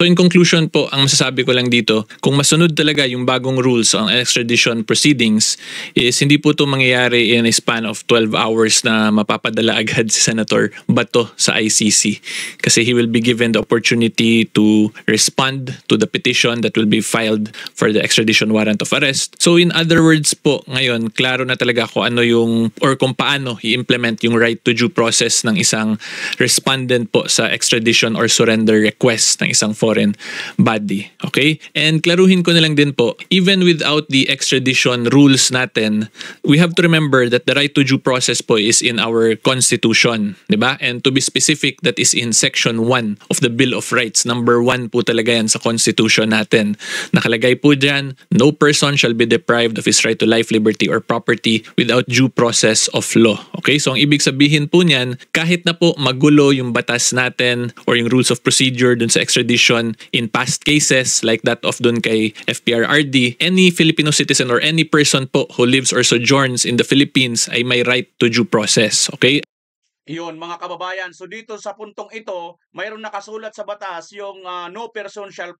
So in conclusion po, ang masasabi ko lang dito, kung masunod talaga yung bagong rules on extradition proceedings, is hindi po ito mangyayari in a span of 12 hours na mapapadala agad si Senator Bato sa ICC. Kasi he will be given the opportunity to respond to the petition that will be filed for the extradition warrant of arrest. So in other words po, ngayon, klaro na talaga kung ano yung, or kung paano i-implement yung right to due process ng isang respondent po sa extradition or surrender request ng isang foreign body. Okay? And klaruhin ko na lang din po, even without the extradition rules natin, we have to remember that the right to due process po is in our constitution. Diba? And to be specific, that is in section 1 of the Bill of Rights. Number 1 po talaga yan sa constitution natin. Nakalagay po dyan, no person shall be deprived of his right to life, liberty, or property without due process of law. Okay? So ang ibig sabihin po niyan, kahit na po magulo yung batas natin or yung rules of procedure dun sa extradition in past cases like that of dun kay FPRRD, any Filipino citizen or any person po who lives or sojourns in the Philippines ay may right to due process. Okay? Yun, mga kababayan. So dito sa puntong ito, mayroon nakasulat sa batas yung no person shall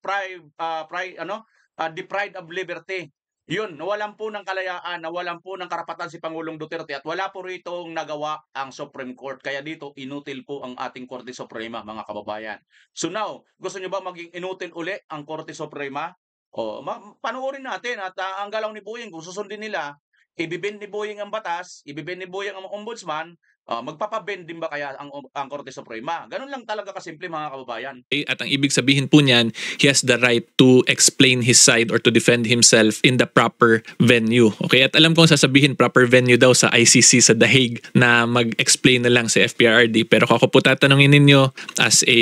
deprived of liberty. Yun, nawalan po ng kalayaan, nawalan po ng karapatan si Pangulong Duterte at wala po ritong nagawa ang Supreme Court. Kaya dito, inutil po ang ating Korte Suprema, mga kababayan. So now, gusto nyo ba maging inutil uli ang Korte Suprema? O, panoorin natin at ang galaw ni Boying, kung susundin nila, ibibend ni Boying ang batas, ibibend ni Boying ang ombudsman, magpapabend din ba kaya ang Korte Suprema? Ganun lang talaga kasimple, mga kababayan. At ang ibig sabihin po niyan, he has the right to explain his side or to defend himself in the proper venue. Okay? At alam kong sasabihin proper venue daw sa ICC sa The Hague na mag-explain na lang si FPRRD. Pero kung ako po tatanungin ninyo as a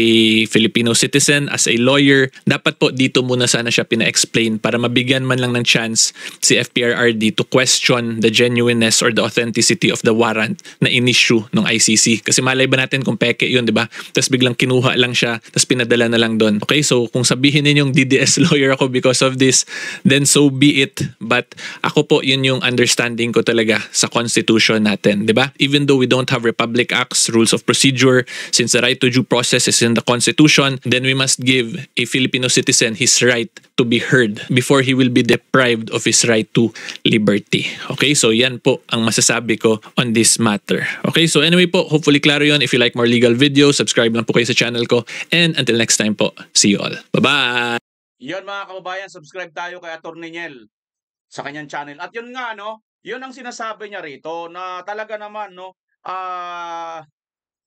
Filipino citizen, as a lawyer, dapat po dito muna sana siya pina-explain para mabigyan man lang ng chance si FPRRD to question the genuineness or the authenticity of the warrant na in-issue ng ICC. Kasi malay ba natin kung peke yun, di ba? Tapos biglang kinuha lang siya, tapos pinadala na lang doon. Okay, so kung sabihin ninyong DDS lawyer ako because of this, then so be it. But ako po, yun yung understanding ko talaga sa constitution natin, di ba? Even though we don't have Republic Acts, rules of procedure, since the right to due process is in the constitution, then we must give a Filipino citizen his right to be heard before he will be deprived of his right to liberty. Okay, so yan po ang masasabi ko on this matter. Okay, so anyway po, hopefully klaro yun. If you like more legal videos, subscribe lang po kayo sa channel ko. And until next time po, see you all. Bye-bye! Yun, mga kababayan, subscribe tayo kay Atty. Niel sa kanyang channel. At yun nga, no, yun ang sinasabi niya rito na talaga naman, no,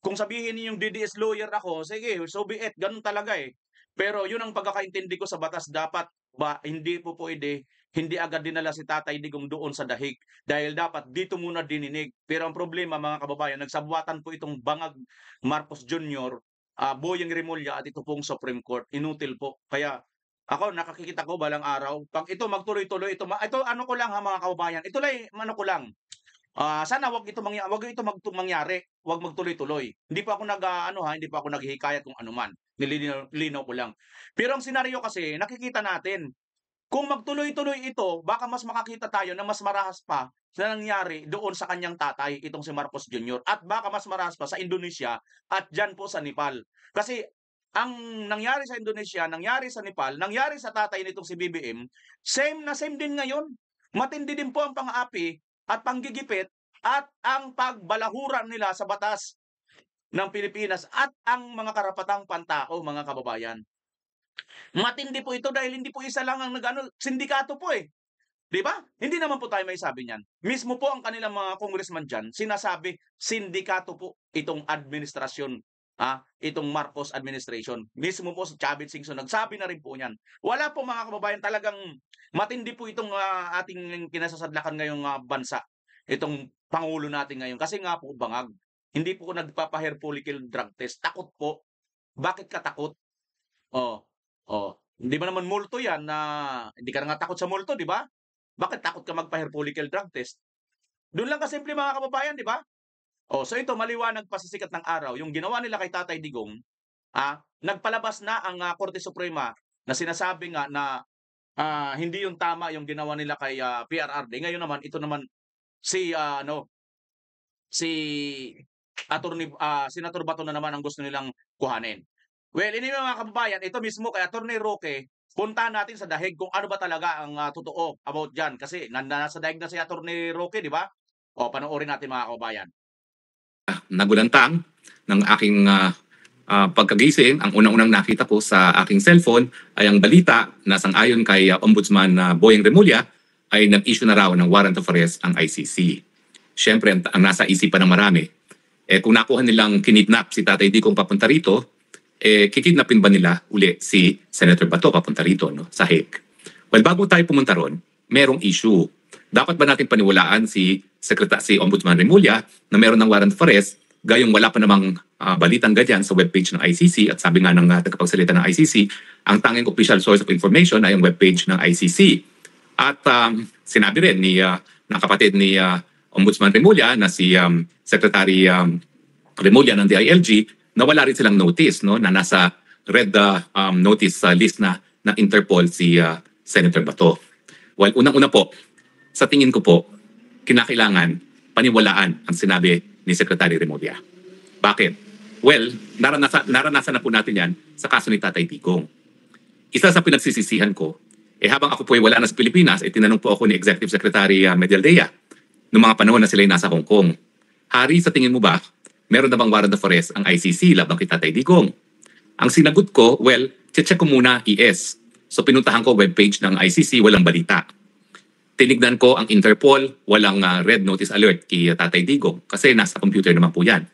kung sabihin niyo yung DDS lawyer ako, sige, so be it, ganun talaga eh. Pero yun ang pagkakaintindi ko sa batas, dapat ba hindi po pwede, hindi agad dinala si Tatay Digong doon sa dahig dahil dapat dito muna dininig. Pero ang problema, mga kababayan, nagsabwatan po itong Bangag Marcos Jr., Boying Rimulya at ito pong Supreme Court. Inutil po. Kaya ako nakakikita ko balang araw, pag ito magtuloy-tuloy, ito ano ko lang ha, mga kababayan, ito lang ano ko lang. Sana wag ito mangyari, wag magtuloy-tuloy. Hindi pa ako hindi pa ako naghihikayat kung ano man. Nilinaw ko lang. Pero ang senaryo kasi, nakikita natin, kung magtuloy-tuloy ito, baka mas makakita tayo na mas marahas pa na nangyari doon sa kanyang tatay, itong si Marcos Jr. At baka mas marahas pa sa Indonesia at dyan po sa Nepal. Kasi ang nangyari sa Indonesia, nangyari sa Nepal, nangyari sa tatay nitong si BBM, same na same din ngayon. Matindi din po ang pang-aapi at panggigipit at ang pagbalahura nila sa batas ng Pilipinas at ang mga karapatang pantao, mga kababayan. Matindi po ito dahil hindi po isa lang ang sindikato po eh. 'Di ba? Hindi naman po tayo may sabi niyan. Mismo po ang kanilang mga congressman diyan, sinasabi sindikato po itong administrasyon, itong Marcos administration. Mismo po si Chavit Singson nagsabi na rin po niyan. Wala po, mga kababayan, talagang matindi po itong ating kinasasadlakan ngayong bansa. Itong pangulo natin ngayon kasi nga po bangag. Hindi po nagpapa-hair follicle drug test. Takot po. Bakit ka takot? Hindi ba naman multo yan na hindi ka na nga takot sa multo, di ba? Bakit takot ka magpa-hair follicle drug test? Doon lang kasimple, mga kababayan, di ba? So ito, maliwanag pa sa sikat ng araw. Yung ginawa nila kay Tatay Digong, nagpalabas na ang Korte Suprema na sinasabi nga na hindi yung tama yung ginawa nila kay PRRD. Ngayon naman, ito naman si Senator Bato na naman ang gusto nilang kuhanin. Well, anyway mga kababayan, ito mismo kay Atty. Roque, puntahan natin sa dahig kung ano ba talaga ang totoo about dyan. Kasi nasa dahig na si Atty. Roque, di ba? O, panoorin natin mga kababayan. Nagulantang ng aking pagkagising, ang unang-unang nakita ko sa aking cellphone ay ang balita na sang-ayon kay Ombudsman Boying Remulla ay nag-issue na raw ng warrant of arrest ang ICC. Siyempre, ang nasa isipan ng marami, kung nakuha nilang kinidnap si Tatay Digong papunta rito, kikidnapin ba nila uli si Senator Bato papunta rito, no, sa Hague? Well, bago tayo pumunta ron, merong issue. Dapat ba natin paniwalaan si Ombudsman Remulla na meron ng warrant of arrest, gayong wala pa namang balitang ganyan sa webpage ng ICC, at sabi nga ng tagapagsalita ng ICC, ang tanging official source of information ay ang webpage ng ICC. At sinabi rin ng kapatid ni Ombudsman Remulla na si Secretary Remulla ng DILG na wala rin silang notice, no, na nasa red notice list na ng Interpol si Senator Bato. Well, unang-una po, sa tingin ko po, kinakailangan paniwalaan ang sinabi ni Secretary Remulla. Bakit? Well, naranasan na po natin yan sa kaso ni Tatay Digong. Isa sa pinagsisisihan ko, habang ako po ay wala na sa Pilipinas, tinanong po ako ni Executive Secretary Medialdea noong mga panahon na sila nasa Hong Kong. Hari, sa tingin mo ba, meron na bang warrant of arrest ang ICC labang kay Tatay Digong? Ang sinagot ko, well, check ko muna ES. So pinuntahan ko webpage ng ICC, walang balita. Tinignan ko ang Interpol, walang red notice alert kay Tatay Digong kasi nasa computer naman po yan.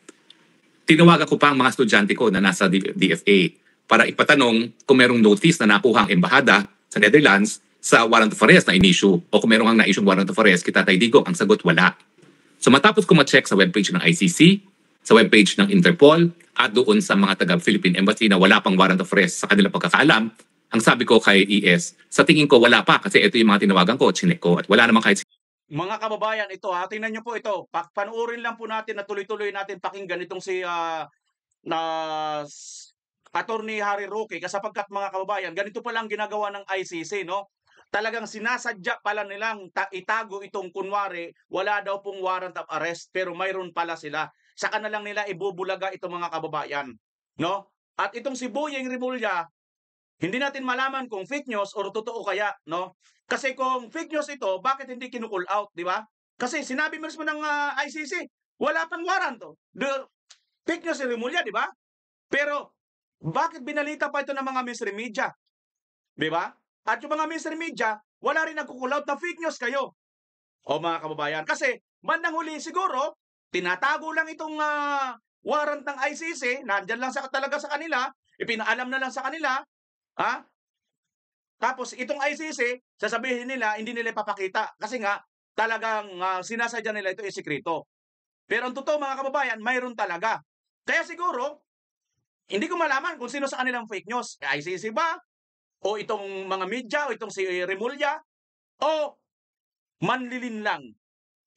Tinawagan ko pa ang mga estudyante ko na nasa DFA para ipatanong kung merong notice na nakuha ang embahada sa Netherlands sa warrant of arrest na in-issue o kung merong ang na-issue warrant of arrest kay Tatay Digong. Ang sagot, wala. So matapos ko ma-check sa webpage ng ICC, sa webpage ng Interpol at doon sa mga taga-Philippine Embassy na wala pang warrant of arrest sa kanilang pagkakaalam, ang sabi ko kay ES, sa tingin ko wala pa kasi ito yung mga tinawagan ko, chinek ko at wala namang kahit... Mga kababayan, ito tingnan nyo po ito. Panuorin lang po natin na tuloy-tuloy natin pakinggan itong si Attorney Harry Roque sapagkat mga kababayan, ganito pa lang ginagawa ng ICC, no? Talagang sinasadya pala nilang itago itong kunwari, wala daw pong warrant of arrest pero mayroon pala sila. Saka na lang nila ibubulaga itong mga kababayan, no? At itong si Boying Remulla, hindi natin malaman kung fake news or totoo kaya, no? Kasi kung fake news ito, bakit hindi kinukull out, di ba? Kasi sinabi mismo ng ICC, wala pang warrant to. Fake news si Remulla, di ba? Pero bakit binalita pa ito ng mga mainstream media? Di ba? At yung mga mainstream media, wala rin nagkukull out na fake news kayo. O mga kababayan, kasi bandang huli siguro, tinatago lang itong warrant ng ICC, nandyan lang talaga sa kanila, ipinaalam na lang sa kanila, tapos itong ICC, sasabihin nila, hindi nila ipapakita. Kasi nga, talagang sinasadya nila ito sikreto. Pero ang totoo mga kababayan, mayroon talaga. Kaya siguro, hindi ko malaman kung sino sa kanilang fake news. ICC ba? O itong mga media, o itong si Remulla? O manlilin lang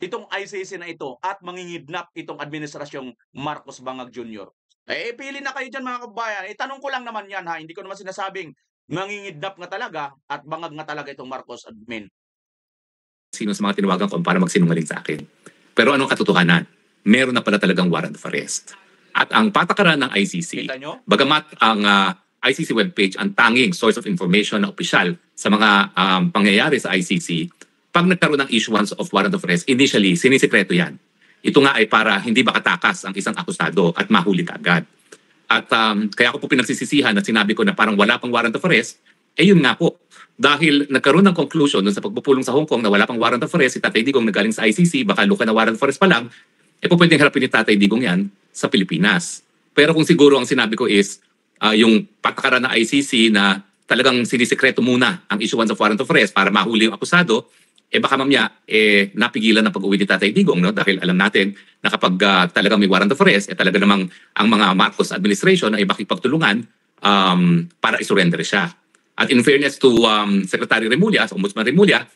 itong ICC na ito at mangingidnap itong administrasyong Marcos Bangag Jr. Pili na kayo dyan mga kababayan. Tanong ko lang naman yan ha. Hindi ko naman sinasabing mangingidnap nga talaga at bangag nga talaga itong Marcos admin. Sino sa mga tinawagan ko para magsinungaling sa akin. Pero anong katotohanan? Meron na pala talagang warrant of arrest. At ang patakaran ng ICC, bagamat ang ICC webpage ang tanging source of information na opisyal sa mga pangyayari sa ICC, pag nagkaroon ng issuance of warrant of arrest, initially, sinisekreto yan. Ito nga ay para hindi makatakas ang isang akusado at mahuli kaagad. At kaya ako po pinagsisisihan at sinabi ko na parang wala pang warrant of arrest, yun nga po. Dahil nagkaroon ng conclusion dun sa pagpupulong sa Hong Kong na wala pang warrant of arrest, si Tatay Digong nagaling sa ICC, baka luka na warrant of arrest pa lang, po pwedeng harapin ni Tatay Digong yan sa Pilipinas. Pero kung siguro ang sinabi ko is, yung patakaran ng ICC na talagang sinisekreto muna ang issuance of warrant of arrest para mahuli yung akusado, baka mamaya napigilan ng pag-uwi ni Tatay Digong, no? Dahil alam natin na kapag talagang may warrant of arrest, talaga namang ang mga Marcos administration ay makipagtulungan para isurrender siya. At in fairness to Secretary Remulla, Ombudsman Remulla,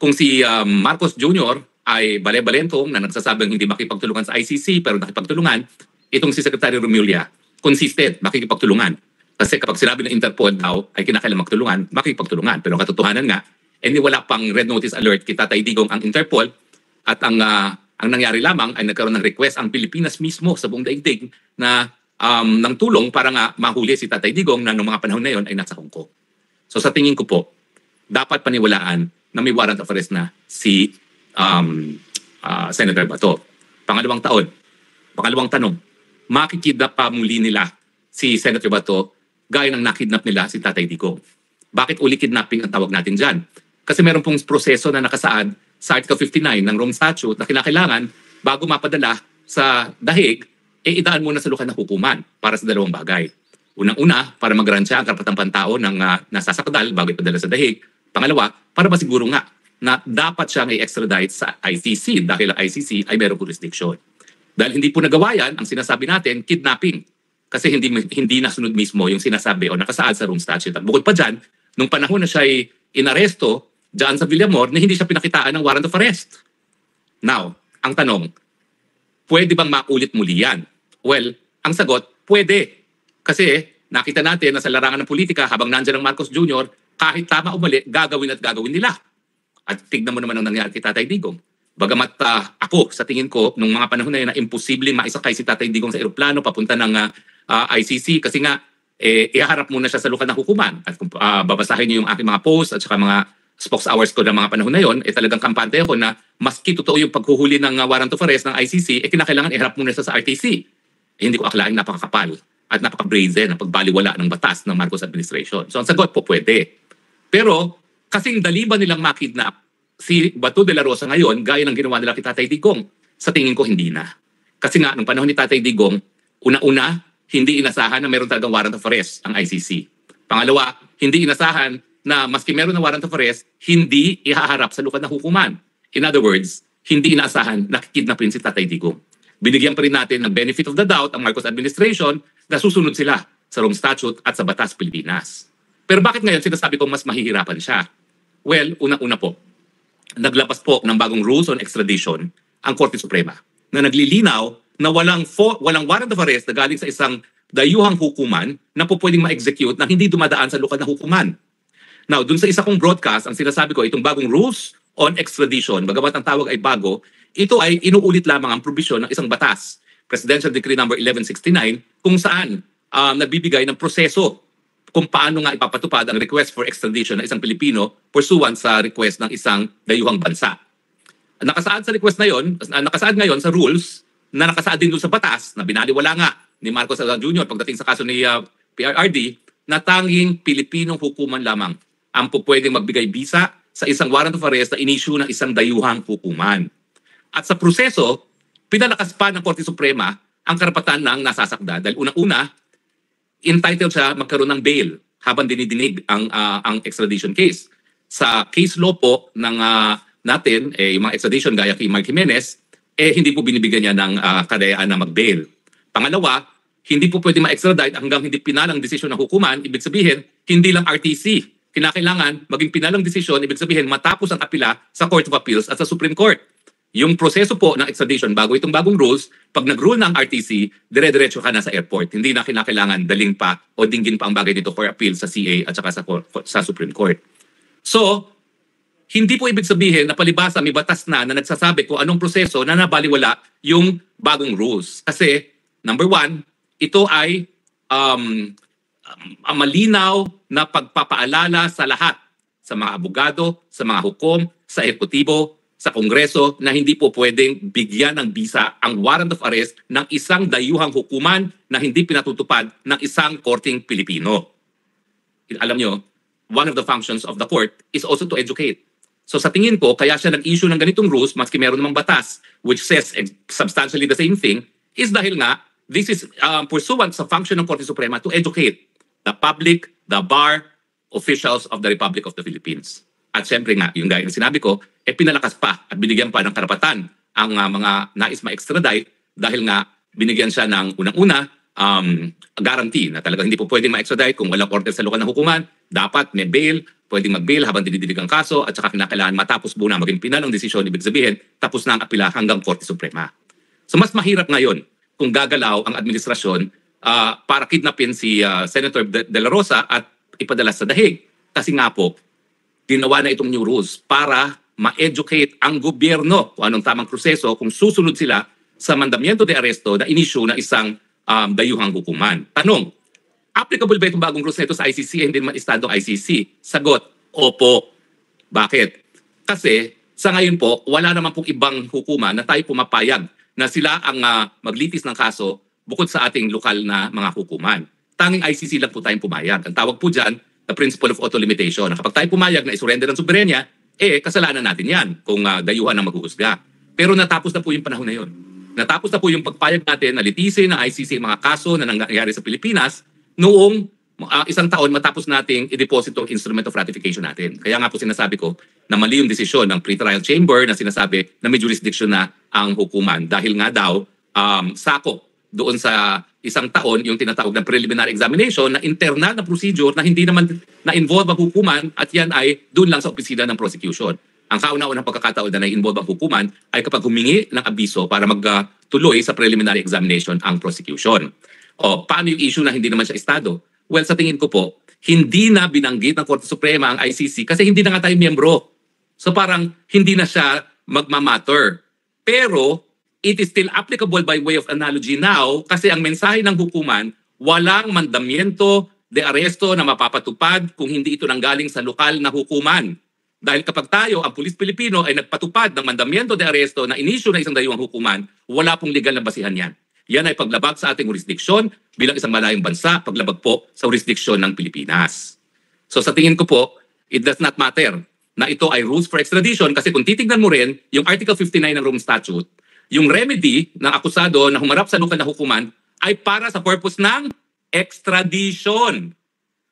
kung si Marcos Jr. ay bale-balentong na nagsasabing hindi makipagtulungan sa ICC pero nakipagtulungan, itong si Secretary Remulla, consistent, makikipagtulungan. Kasi kapag sinabi ng Interpol daw ay kinakailangan magtulungan, makikipagtulungan. Pero katotohanan nga, wala pang red notice alert kay Tatay Digong ang Interpol at ang nangyari lamang ay nagkaroon ng request ang Pilipinas mismo sa buong daigdig na ng tulong para nga mahuli si Tatay Digong na noong mga panahon na yon ay nasa Hong Kong. So sa tingin ko po, dapat paniwalaan na may warrant of arrest na si Senator Bato. Pangalawang tanong, makikidnap pa muli nila si Senator Bato gaya ng nakidnap nila si Tatay Digong. Bakit uli kidnapping ang tawag natin dyan? Kasi meron pong proseso na nakasaad sa Article 59 ng Rome Statute na kinakailangan bago mapadala sa dahig, idaan muna sa lukan ng hukuman para sa dalawang bagay. Unang-una, para mag-grant siya ang karapatang pantao ng nasasakdal bago ipadala sa dahig. Pangalawa, para masiguro nga na dapat siyang i-extradite sa ICC dahil ang ICC ay merong jurisdiction. Dahil hindi po nagawa yan, ang sinasabi natin, kidnapping. Kasi hindi nasunod mismo yung sinasabi o nakasaad sa Rome Statute. At bukod pa dyan, nung panahon na siya ay inaresto dyan sa Villamor, na hindi siya pinakitaan ng warrant of arrest. Now, ang tanong, pwede bang maulit muli yan? Well, ang sagot, pwede. Kasi nakita natin na sa larangan ng politika, habang nandiyan ang Marcos Jr., kahit tama o mali, gagawin nila. At tignan mo naman ang nangyari kay Tatay Digong. Bagamat ako, sa tingin ko, nung mga panahon na yun na imposible maisakay si Tatay Digong sa eroplano papunta ng ICC kasi nga, iharap muna siya sa lukan ng hukuman. At kung babasahin niyo yung aking mga posts at saka mga spokes hours ko ng mga panahon na yun, talagang kampante ako na maski totoo yung paghuhuli ng warrant of arrest ng ICC, kinakailangan iharap muna siya sa RTC. Hindi ko akalaing napakakapal at napaka-brazen ang pagbaliwala ng batas ng Marcos administration. So ang sagot po, pwede. Pero kasing dali ba nilang makidnap si Bato de la Rosa ngayon gaya ng ginawa nila kay Tatay Digong? Sa tingin ko, hindi na. Kasi nga, nung panahon ni Tatay Digong, una-una, hindi inasahan na meron talagang warrant of arrest ang ICC. Pangalawa, hindi inasahan na maski meron ng warrant of arrest, hindi ihaharap sa lukan ng hukuman. In other words, hindi inaasahan na kidnapin si Tatay Digong. Binigyan pa rin natin ng benefit of the doubt ang Marcos administration na susunod sila sa Rome Statute at sa Batas Pilipinas. Pero bakit ngayon sinasabi kong mas mahihirapan siya? Well, unang-una po, naglabas po ng bagong rules on extradition ang Korte Suprema na naglilinaw na walang warrant of arrest na galing sa isang dayuhang hukuman na po pwedeng ma-execute na hindi dumadaan sa lukan ng hukuman. Now, dun sa isa kong broadcast, ang sinasabi ko, itong bagong rules on extradition, bagamat ang tawag ay bago, ito ay inuulit lamang ang probisyon ng isang batas, Presidential Decree number 1169, kung saan nagbibigay ng proseso kung paano nga ipapatupad ang request for extradition ng isang Pilipino pursuant sa request ng isang dayuhang bansa. Nakasaad ngayon sa rules na nakasaad din doon sa batas na binaliwala nga ni Marcos Jr. pagdating sa kaso ni PRRD na tanging Pilipinong hukuman lamang ang pwedeng magbigay bisa sa isang warrant of arrest na in-issue ng isang dayuhang hukuman. At sa proseso, pinalakas pa ng Korte Suprema ang karapatan ng nasasakdal dahil unang-una, entitled siya magkaroon ng bail habang dinidinig ang extradition case. Sa case law po ng natin, yung mga extradition gaya kay Mark Jimenez, hindi po binibigyan niya ng kadayaan na mag-bail. Pangalawa, hindi po pwede ma-extradite hanggang hindi pinalang desisyon ng hukuman. Ibig sabihin, hindi lang RTC. Kinakailangan maging pinalang desisyon, ibig sabihin matapos ang apila sa Court of Appeals at sa Supreme Court. Yung proseso po ng extradition bago itong bagong rules, pag nag-rule ng RTC, dire-diretso ka na sa airport. Hindi na kinakailangan daling pa o dinggin pa ang bagay dito for appeal sa CA at saka sa Supreme Court. So, hindi po ibig sabihin na palibasa may batas na nagsasabi kung anong proseso na nabaliwala yung bagong rules. Kasi, number one, ito ay malinaw na pagpapaalala sa lahat, sa mga abogado, sa mga hukom, sa ekutibo, sa Kongreso na hindi po pwedeng bigyan ng bisa ang warrant of arrest ng isang dayuhang hukuman na hindi pinatutupad ng isang korting Pilipino. Alam nyo, one of the functions of the court is also to educate. So sa tingin ko, kaya siya nag-issue ng ganitong rules, maski meron namang batas which says substantially the same thing, is dahil nga, this is pursuant sa function ng Korte Suprema to educate the public, the bar, officials of the Republic of the Philippines. At syempre nga, yung gaya na sinabi ko, pinalakas pa at binigyan pa ng karapatan ang mga nais ma-extradite dahil nga binigyan siya ng unang-una guarantee na talagang hindi po pwedeng ma-extradite kung walang order sa lukan ng hukuman. Dapat may bail, pwedeng mag-bail habang dinidinig ang kaso at saka kinakailangan matapos muna maging pinalang desisyon, ibig sabihin tapos na ang apila hanggang Korte Suprema. So mas mahirap ngayon kung gagalaw ang administrasyon para kidnapin si Senator De La Rosa at ipadala sa dahig. Kasi nga po, ginawa na itong new rules para ma-educate ang gobyerno kung anong tamang proseso kung susunod sila sa mandamiento de arresto na in-issue na isang dayuhang hukuman. Tanong, applicable ba itong bagong rules na ito sa ICC hindi naman estadong ICC? Sagot, opo. Bakit? Kasi sa ngayon po, wala naman pong ibang hukuman na tayo pumapayag na sila ang maglitis ng kaso bukod sa ating lokal na mga hukuman. Tanging ICC lang po tayong pumayag. Ang tawag po dyan, the principle of auto-limitation. Kapag tayo pumayag na isurrender ang soberenya, kasalanan natin yan kung dayuhan ang maghuhusga. Pero natapos na po yung panahon na yun. Natapos na po yung pagpayag natin na litisin ng ICC mga kaso na nangyayari sa Pilipinas noong isang taon matapos nating i-deposito ang instrument of ratification natin. Kaya nga po sinasabi ko na mali yung desisyon ng pre-trial chamber na sinasabi na may jurisdiction na ang hukuman. Dahil nga daw, sakop doon sa isang taon yung tinatawag na preliminary examination na internal na procedure na hindi naman na-involve ang hukuman at yan ay doon lang sa opisina ng prosecution. Ang kauna-unang pagkakataon na na-involve ang hukuman ay kapag humingi ng abiso para magtuloy sa preliminary examination ang prosecution. Paano yung issue na hindi naman siya estado? Well, sa tingin ko po, hindi na binanggit ng Korte Suprema ang ICC kasi hindi na nga tayo miyembro. So parang hindi na siya magmamatter. Pero it is still applicable by way of analogy now kasi ang mensahe ng hukuman, walang mandamiento de aresto na mapapatupad kung hindi ito nanggaling sa lokal na hukuman. Dahil kapag tayo, ang pulis Pilipino ay nagpatupad ng mandamiento de aresto na inisyu na isang dayuhang hukuman, wala pong legal na basihan yan. Yan ay paglabag sa ating jurisdiksyon bilang isang malayong bansa, paglabag po sa jurisdiksyon ng Pilipinas. So sa tingin ko po, it does not matter na ito ay rules for extradition kasi kung titignan mo rin yung Article 59 ng Rome Statute, yung remedy ng akusado na humarap sa lokal na hukuman ay para sa purpose ng extradition.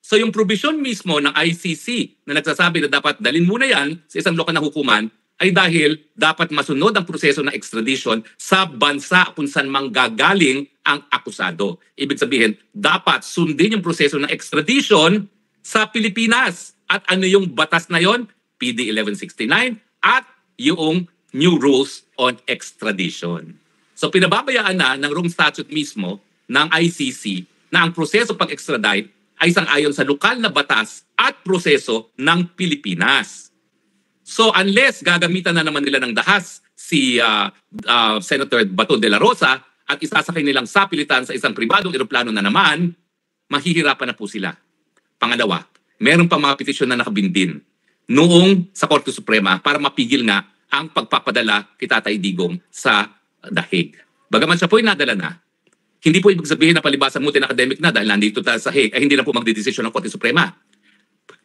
So yung provision mismo ng ICC na nagsasabi na dapat dalhin muna yan sa isang lokal na hukuman ay dahil dapat masunod ang proseso ng extradition sa bansa kung saan manggagaling ang akusado. Ibig sabihin, dapat sundin yung proseso ng extradition sa Pilipinas. At ano yung batas na yon? PD 1169 at yung new rules on extradition. So pinababayaan na ng Rome Statute mismo ng ICC na ang proseso pag-extradite ay sang-ayon sa lokal na batas at proseso ng Pilipinas. So unless gagamitan na naman nila ng dahas si Senator Bato de la Rosa at isasakay nilang sapilitan sa isang pribadong eroplano na naman, mahihirapan na po sila. Pangalawa, meron pa mga petisyon na nakabindin noong sa Korte Suprema para mapigil nga ang pagpapadala kay Tatay Digong sa The Hague. Bagaman siya po ay nadala na, hindi po ibig sabihin na palibasan mo academic na dahil nandito tayo sa Hague ay hindi na po magdedesisyon ng Korte Suprema.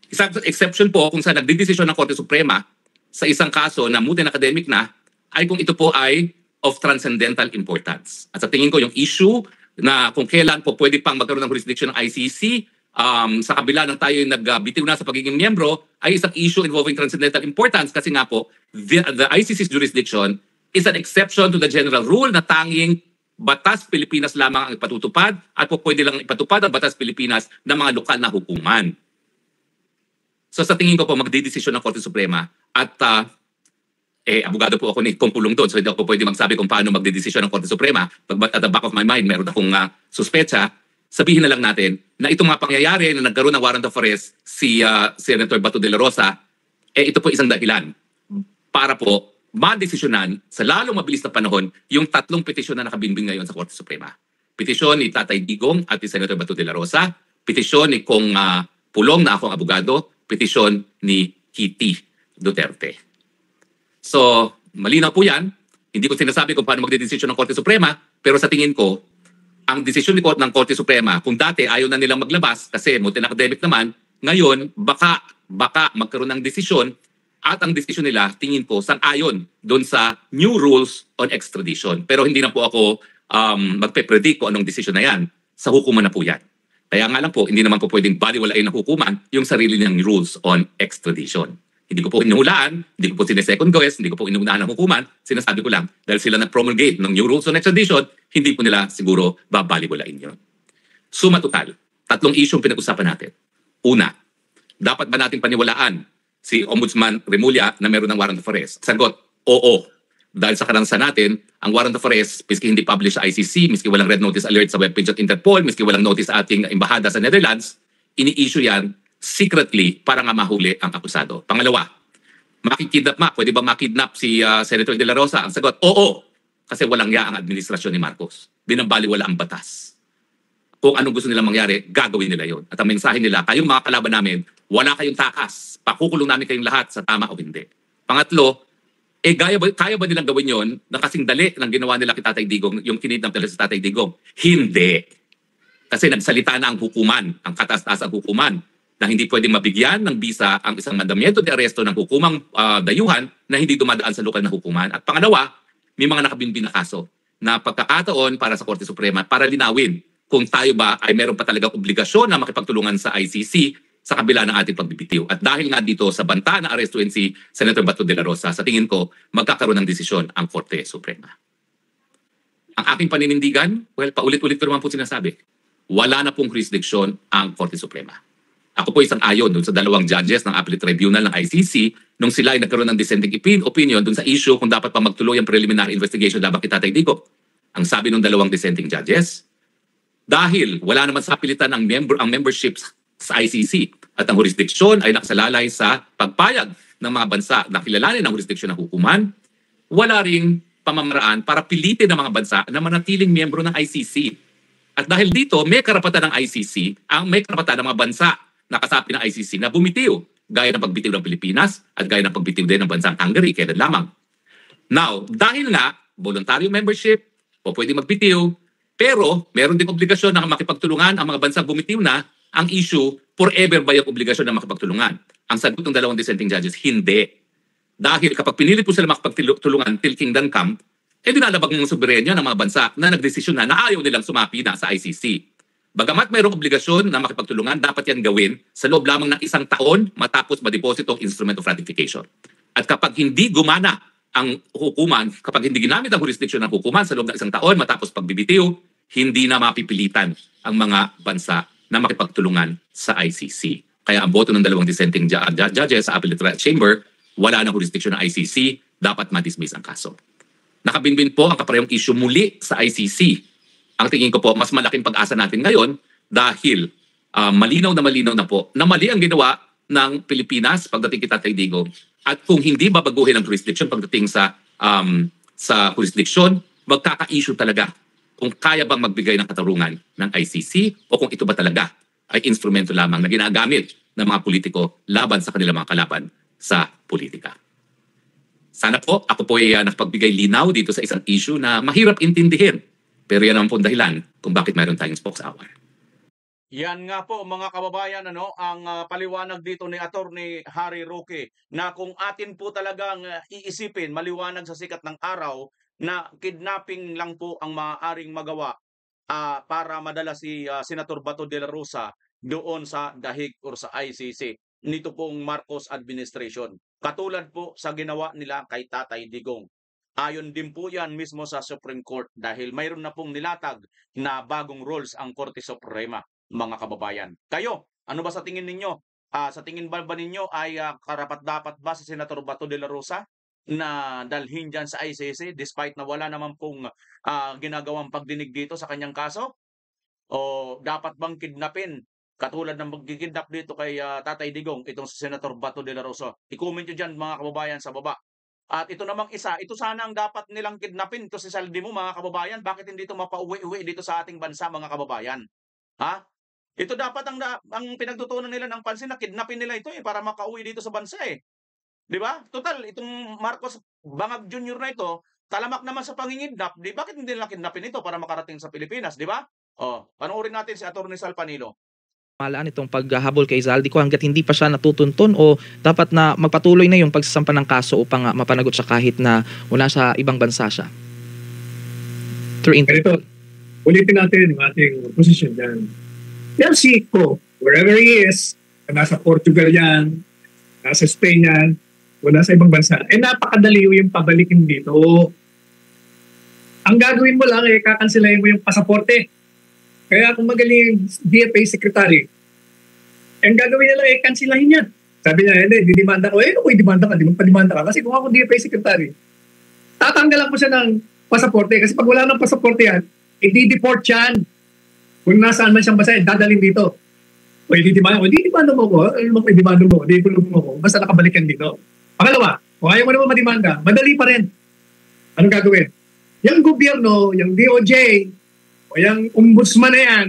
Isang exception po kung saan nagdedesisyon ng Korte Suprema sa isang kaso na mutin academic na ay kung ito po ay of transcendental importance. At sa tingin ko yung issue na kung kailan po pwede pang magkaroon ng jurisdiction ng ICC sa kabila ng tayo yung nagbitiw na sa pagiging miyembro ay isang issue involving transcendental importance kasi nga po the ICC's jurisdiction is an exception to the general rule na tanging batas Pilipinas lamang ang ipatutupad at po pwede lang ipatupad ang batas Pilipinas ng mga lokal na hukuman. So sa tingin ko po magdidesisyon ng Korte Suprema at abogado po ako ni Kong Pulong doon so hindi ako pwede magsabi kung paano magdidesisyon ng Korte Suprema. At the back of my mind meron akong suspecha. Sabihin na lang natin na itong mga pangyayari na nagkaroon ng warrant of arrest si Senator Bato de la Rosa ito po isang dahilan para po madesisyonan sa lalong mabilis na panahon yung tatlong petisyon na nakabinbing ngayon sa Korte Suprema. Petisyon ni Tatay Digong at ni Senator Bato de la Rosa, petisyon ni Kong Pulong na akong abogado, petisyon ni Kitty Duterte. So, malinaw po yan. Hindi ko sinasabi kung paano magdedesisyon ng Korte Suprema, pero sa tingin ko, ang desisyon ng Korte Suprema, kung dati ayaw na nilang maglabas kasi mutin academic naman, ngayon baka magkaroon ng desisyon at ang desisyon nila, tingin ko, sang-ayon doon sa new rules on extradition. Pero hindi na po ako magpe-predict kung anong desisyon na yan. Sa hukuman na po yan. Kaya nga lang po, hindi naman po pwedeng baliwalain ng hukuman yung sarili niyang rules on extradition. Hindi ko po inuhulaan, hindi ko po sinesecond guess, hindi ko po inuunahan ng hukuman. Sinasabi ko lang, dahil sila nag-promulgate ng new rules on extradition, hindi po nila siguro babaliwalain yun. Suma total, tatlong issue pinag-usapan natin. Una, dapat ba nating paniwalaan si Ombudsman Remulla na meron ng warrant of arrest? Sagot, oo. Dahil sa karanasan natin, ang warrant of arrest, miski hindi publish sa ICC, miski walang red notice alert sa webpage at Interpol, miski walang notice sa ating embahada sa Netherlands, ini-issue yan secretly para nga mahuli ang akusado. Pangalawa, pwede ba makidnap si Senator De La Rosa? Ang sagot, oo. Kasi walang ya ang administrasyon ni Marcos. Binabaliwala ang batas. kung anong gusto nilang mangyari, gagawin nila yon. At ang mensahe nila, kayong mga kalaban namin, wala kayong takas. Pakukulong namin kayong lahat sa tama o hindi. Pangatlo, kaya ba nilang gawin yon na kasing dali ng ginawa nila kay Tatay Digong, yung kinidnap nila sa Tatay Digong? Hindi. Kasi nagsalita na ang hukuman, ang kataas-taas ang hukuman, na hindi pwedeng mabigyan ng bisa ang isang mandamiento de aresto ng hukumang dayuhan na hindi dumadaan sa lokal na hukuman. At pangalawa, may mga nakabinbin na kaso na pagkakataon para sa Korte Suprema para linawin kung tayo ba ay meron pa talagang obligasyon na makipagtulungan sa ICC sa kabila ng ating pagbibitiw. At dahil nga dito sa banta na arestuin si Senator Bato de la Rosa, sa tingin ko, magkakaroon ng desisyon ang Korte Suprema. Ang aking paninindigan, well, paulit-ulit ko naman po sinasabi, wala na pong jurisdiction ang Korte Suprema. Ako po isang ayon dun sa dalawang judges ng Appellate Tribunal ng ICC nung sila ay nagkaroon ng dissenting opinion dun sa issue kung dapat pa magtuloy ang preliminary investigation laban kay Tatay Digong. Ang sabi ng dalawang dissenting judges, dahil wala naman sa pilitan ang membership sa ICC at ang jurisdiksyon ay nakasalalay sa pagpayag ng mga bansa na kilalanin ang jurisdiksyon ng hukuman, wala ring pamamaraan para pilitin ng mga bansa na manatiling miyembro ng ICC. At dahil dito, may karapatan ng ICC, may karapatan ng mga bansa na kasapi ng ICC na bumitiw, gaya ng pagbitiw ng Pilipinas at gaya ng pagbitiw din ng bansang Hungary, kailan lamang. Now, dahil nga, voluntary membership, o pwede magbitiw, pero meron din obligasyon na makipagtulungan ang mga bansang bumitiw na, ang issue, forever ba yung obligasyon na makipagtulungan? Ang sagot ng dalawang dissenting judges, hindi. Dahil kapag pinilit po sila makipagtulungan till kingdom come, dinalabag ng soberenya ng mga bansa na nagdesisyon na ayaw nilang sumapi na sa ICC. Bagamat mayroong obligasyon na makipagtulungan, dapat yan gawin sa loob lamang ng 1 taon matapos madeposito ang instrument of ratification. At kapag hindi gumana ang hukuman, kapag hindi ginamit ang jurisdiction ng hukuman sa loob ng 1 taon matapos pagbibitiw, hindi na mapipilitan ang mga bansa na makipagtulungan sa ICC. Kaya ang boto ng dalawang dissenting judges sa Appellate Chamber, wala na jurisdiction ng ICC, dapat ma-dismiss ang kaso. Nakabinbin po ang kaparehong issue muli sa ICC. Ang tingin ko po, mas malaking pag-asa natin ngayon dahil malinaw na po na mali ang ginawa ng Pilipinas pagdating kay Tatay Digong. At kung hindi babaguhin ang jurisdiction pagdating sa jurisdiction, magkaka-issue talaga kung kaya bang magbigay ng katarungan ng ICC o kung ito ba talaga ay instrumento lamang na ginagamit ng mga politiko laban sa kanilang mga kalaban sa politika. Sana po, ako po ay nakapagbigay linaw dito sa isang issue na mahirap intindihin. Pero yan ang dahilan kung bakit mayroon tayong spokes hour. Yan nga po mga kababayan, ang paliwanag dito ni Attorney Harry Roque na kung atin po talagang iisipin, maliwanag sa sikat ng araw na kidnapping lang po ang maaaring magawa para madala si Senator Bato de la Rosa doon sa dahig or sa ICC nito pong Marcos administration. Katulad po sa ginawa nila kay Tatay Digong. Ayon din po yan mismo sa Supreme Court dahil mayroon na pong nilatag na bagong rules ang Korte Suprema, mga kababayan. Kayo, ano ba sa tingin ninyo? Sa tingin ba ninyo ay karapat-dapat ba si Senator Bato de la Rosa na dalhin dyan sa ICC despite na wala naman pong ginagawang pagdinig dito sa kanyang kaso? O dapat bang kidnapin? Katulad ng magkikidnap dito kay Tatay Digong, itong si Senator Bato de la Rosa. I-comment nyo dyan mga kababayan sa baba. At ito namang ito sana ang dapat nilang kidnapin. Ito si Saldi mo mga kababayan. Bakit hindi ito mapauwi-uwi dito sa ating bansa mga kababayan? Ha? Ito dapat ang pinagtutunan nila ng pansin na kidnapin nila ito para makauwi dito sa bansa eh. Di ba? Total, itong Marcos Bangag Jr. na ito, talamak naman sa pangingidnap. Bakit hindi nila kidnapin ito para makarating sa Pilipinas? Di ba? Panoorin natin si Atty. Sal Panilo. Malaan itong paghahabol kay Zaldico hanggat hindi pa siya natutuntun o dapat na magpatuloy na yung pagsasampa ng kaso upang mapanagot siya kahit na wala sa ibang bansa siya? Ganito, ulitin natin yung ating position dyan. Yan si Ko, wherever he is, nasa Portugal yan, nasa Spain yan, o nasa ibang bansa, napakadali yung pabalikin dito. Ang gagawin mo lang, kakansilahin mo yung pasaporte. Kaya kung magaling DFA secretary, ang gagawin nila kansilahin niya. Sabi niya, hindi, didimanda ko. Kung i-demanda ka, di magpa-demanda ka. Kasi kung ako DFA secretary, tatanggalan ko siya ng pasaporte. Kasi pag wala ng pasaporte yan, i-deport yan. Kung nasaan man siyang basa, dadalhin dito. O i-demanda mo ko. I-demanda mo, i-kulong mo ko. Basta nakabalik yan dito. Pangalawa, kung ayaw mo naman madimanda, madali pa rin. Anong gagawin? Yung gobyerno, yung DOJ, o yung ombudsman na yan,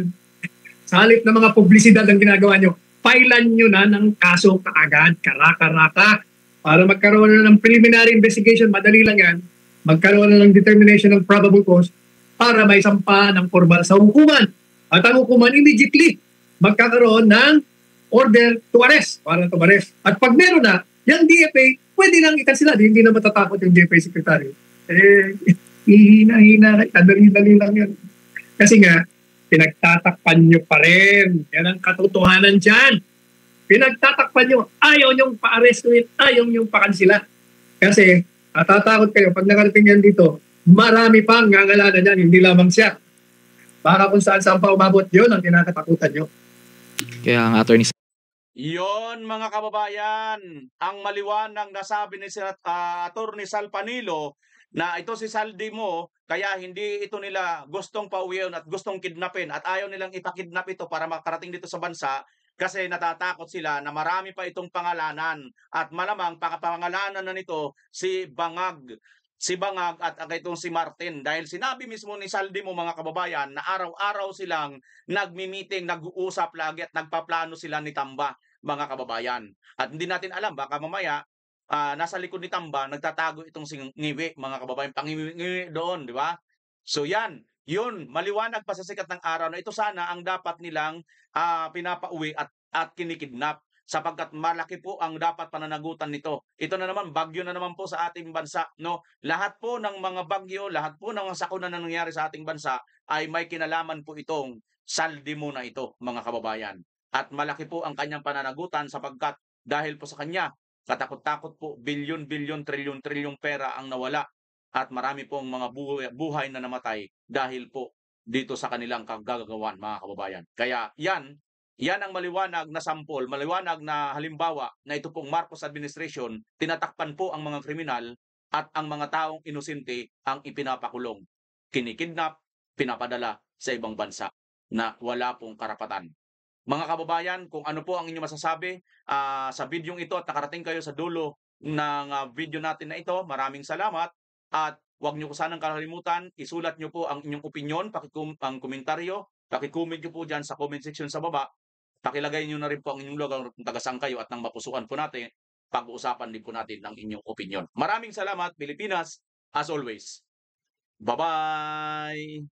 Sa halip na mga publisidad ang ginagawa nyo, filean nyo na ng kaso kaagad, karaka-raka, para magkaroon na ng preliminary investigation, madali lang yan, magkaroon na ng determination ng probable cause para may sampa ng formal sa hukuman. At ang hukuman immediately magkakaroon ng order to arrest, para to arrest. At pag meron na, yung DFA, pwede nang ikansila, hindi na matatakot yung DFA secretary. Hihina-hina, dali lang yan. Kasi nga, pinagtatakpan nyo pa rin. Yan ang katotohanan dyan. Pinagtatakpan nyo, ayaw nyong pa-arrestuin, ayaw nyong pakansila. Kasi, natatakot kayo, pag nakarating yan dito, marami pang ngangalanan yan, hindi lamang siya. Baka kung saan pa umabot yun, ang kinakatakutan nyo. Kaya ang attorney Yon mga kababayan, ang maliwanag na sabi ni Attorney Sal Panilo na ito si Saldimo, kaya hindi ito nila gustong pauwiin at gustong kidnapin at ayaw nilang ipakidnap ito para makarating dito sa bansa kasi natatakot sila na marami pa itong pangalanan at malamang pangalanan na nito si Bangag at itong si Martin dahil sinabi mismo ni Saldimo mga kababayan na araw-araw silang nagmi-meeting, nag-uusap lagi at nagpaplano sila ni Tamba mga kababayan. At hindi natin alam, baka mamaya nasa likod ni Tamba, nagtatago itong si Ngiwi, mga kababayan, pangingiwi doon, di ba? So yan, yun, maliwanag pa sa sikat ng araw na ito sana ang dapat nilang pinapauwi at kinikidnap sapagkat malaki po ang dapat pananagutan nito. Ito na naman, bagyo na naman po sa ating bansa. No? Lahat po ng mga bagyo, lahat po ng mga sakuna na nangyari sa ating bansa ay may kinalaman po itong Saldimo na ito, mga kababayan. At malaki po ang kanyang pananagutan sapagkat dahil po sa kanya, katakot-takot po, bilyon-bilyon, trilyon-trilyong pera ang nawala at marami pong mga buhay na namatay dahil po dito sa kanilang kagagawan, mga kababayan. Kaya yan ang maliwanag na sampol, maliwanag na halimbawa na ito pong Marcos administration, tinatakpan po ang mga kriminal at ang mga taong inosente ang ipinapakulong, kinikidnap, pinapadala sa ibang bansa na wala pong karapatan. Mga kababayan, kung ano po ang inyong masasabi sa video ito at nakarating kayo sa dulo ng video natin na ito, maraming salamat at huwag niyo ko sanang kakalimutan, isulat niyo po ang inyong opinion, ang komentaryo, paki-comment niyo po dyan sa comment section sa baba, pakilagay niyo na rin po ang inyong lugar kung taga-saan kayo at nang mapusuan po natin, pag-uusapan din po natin ang inyong opinion. Maraming salamat, Pilipinas, as always. Bye-bye!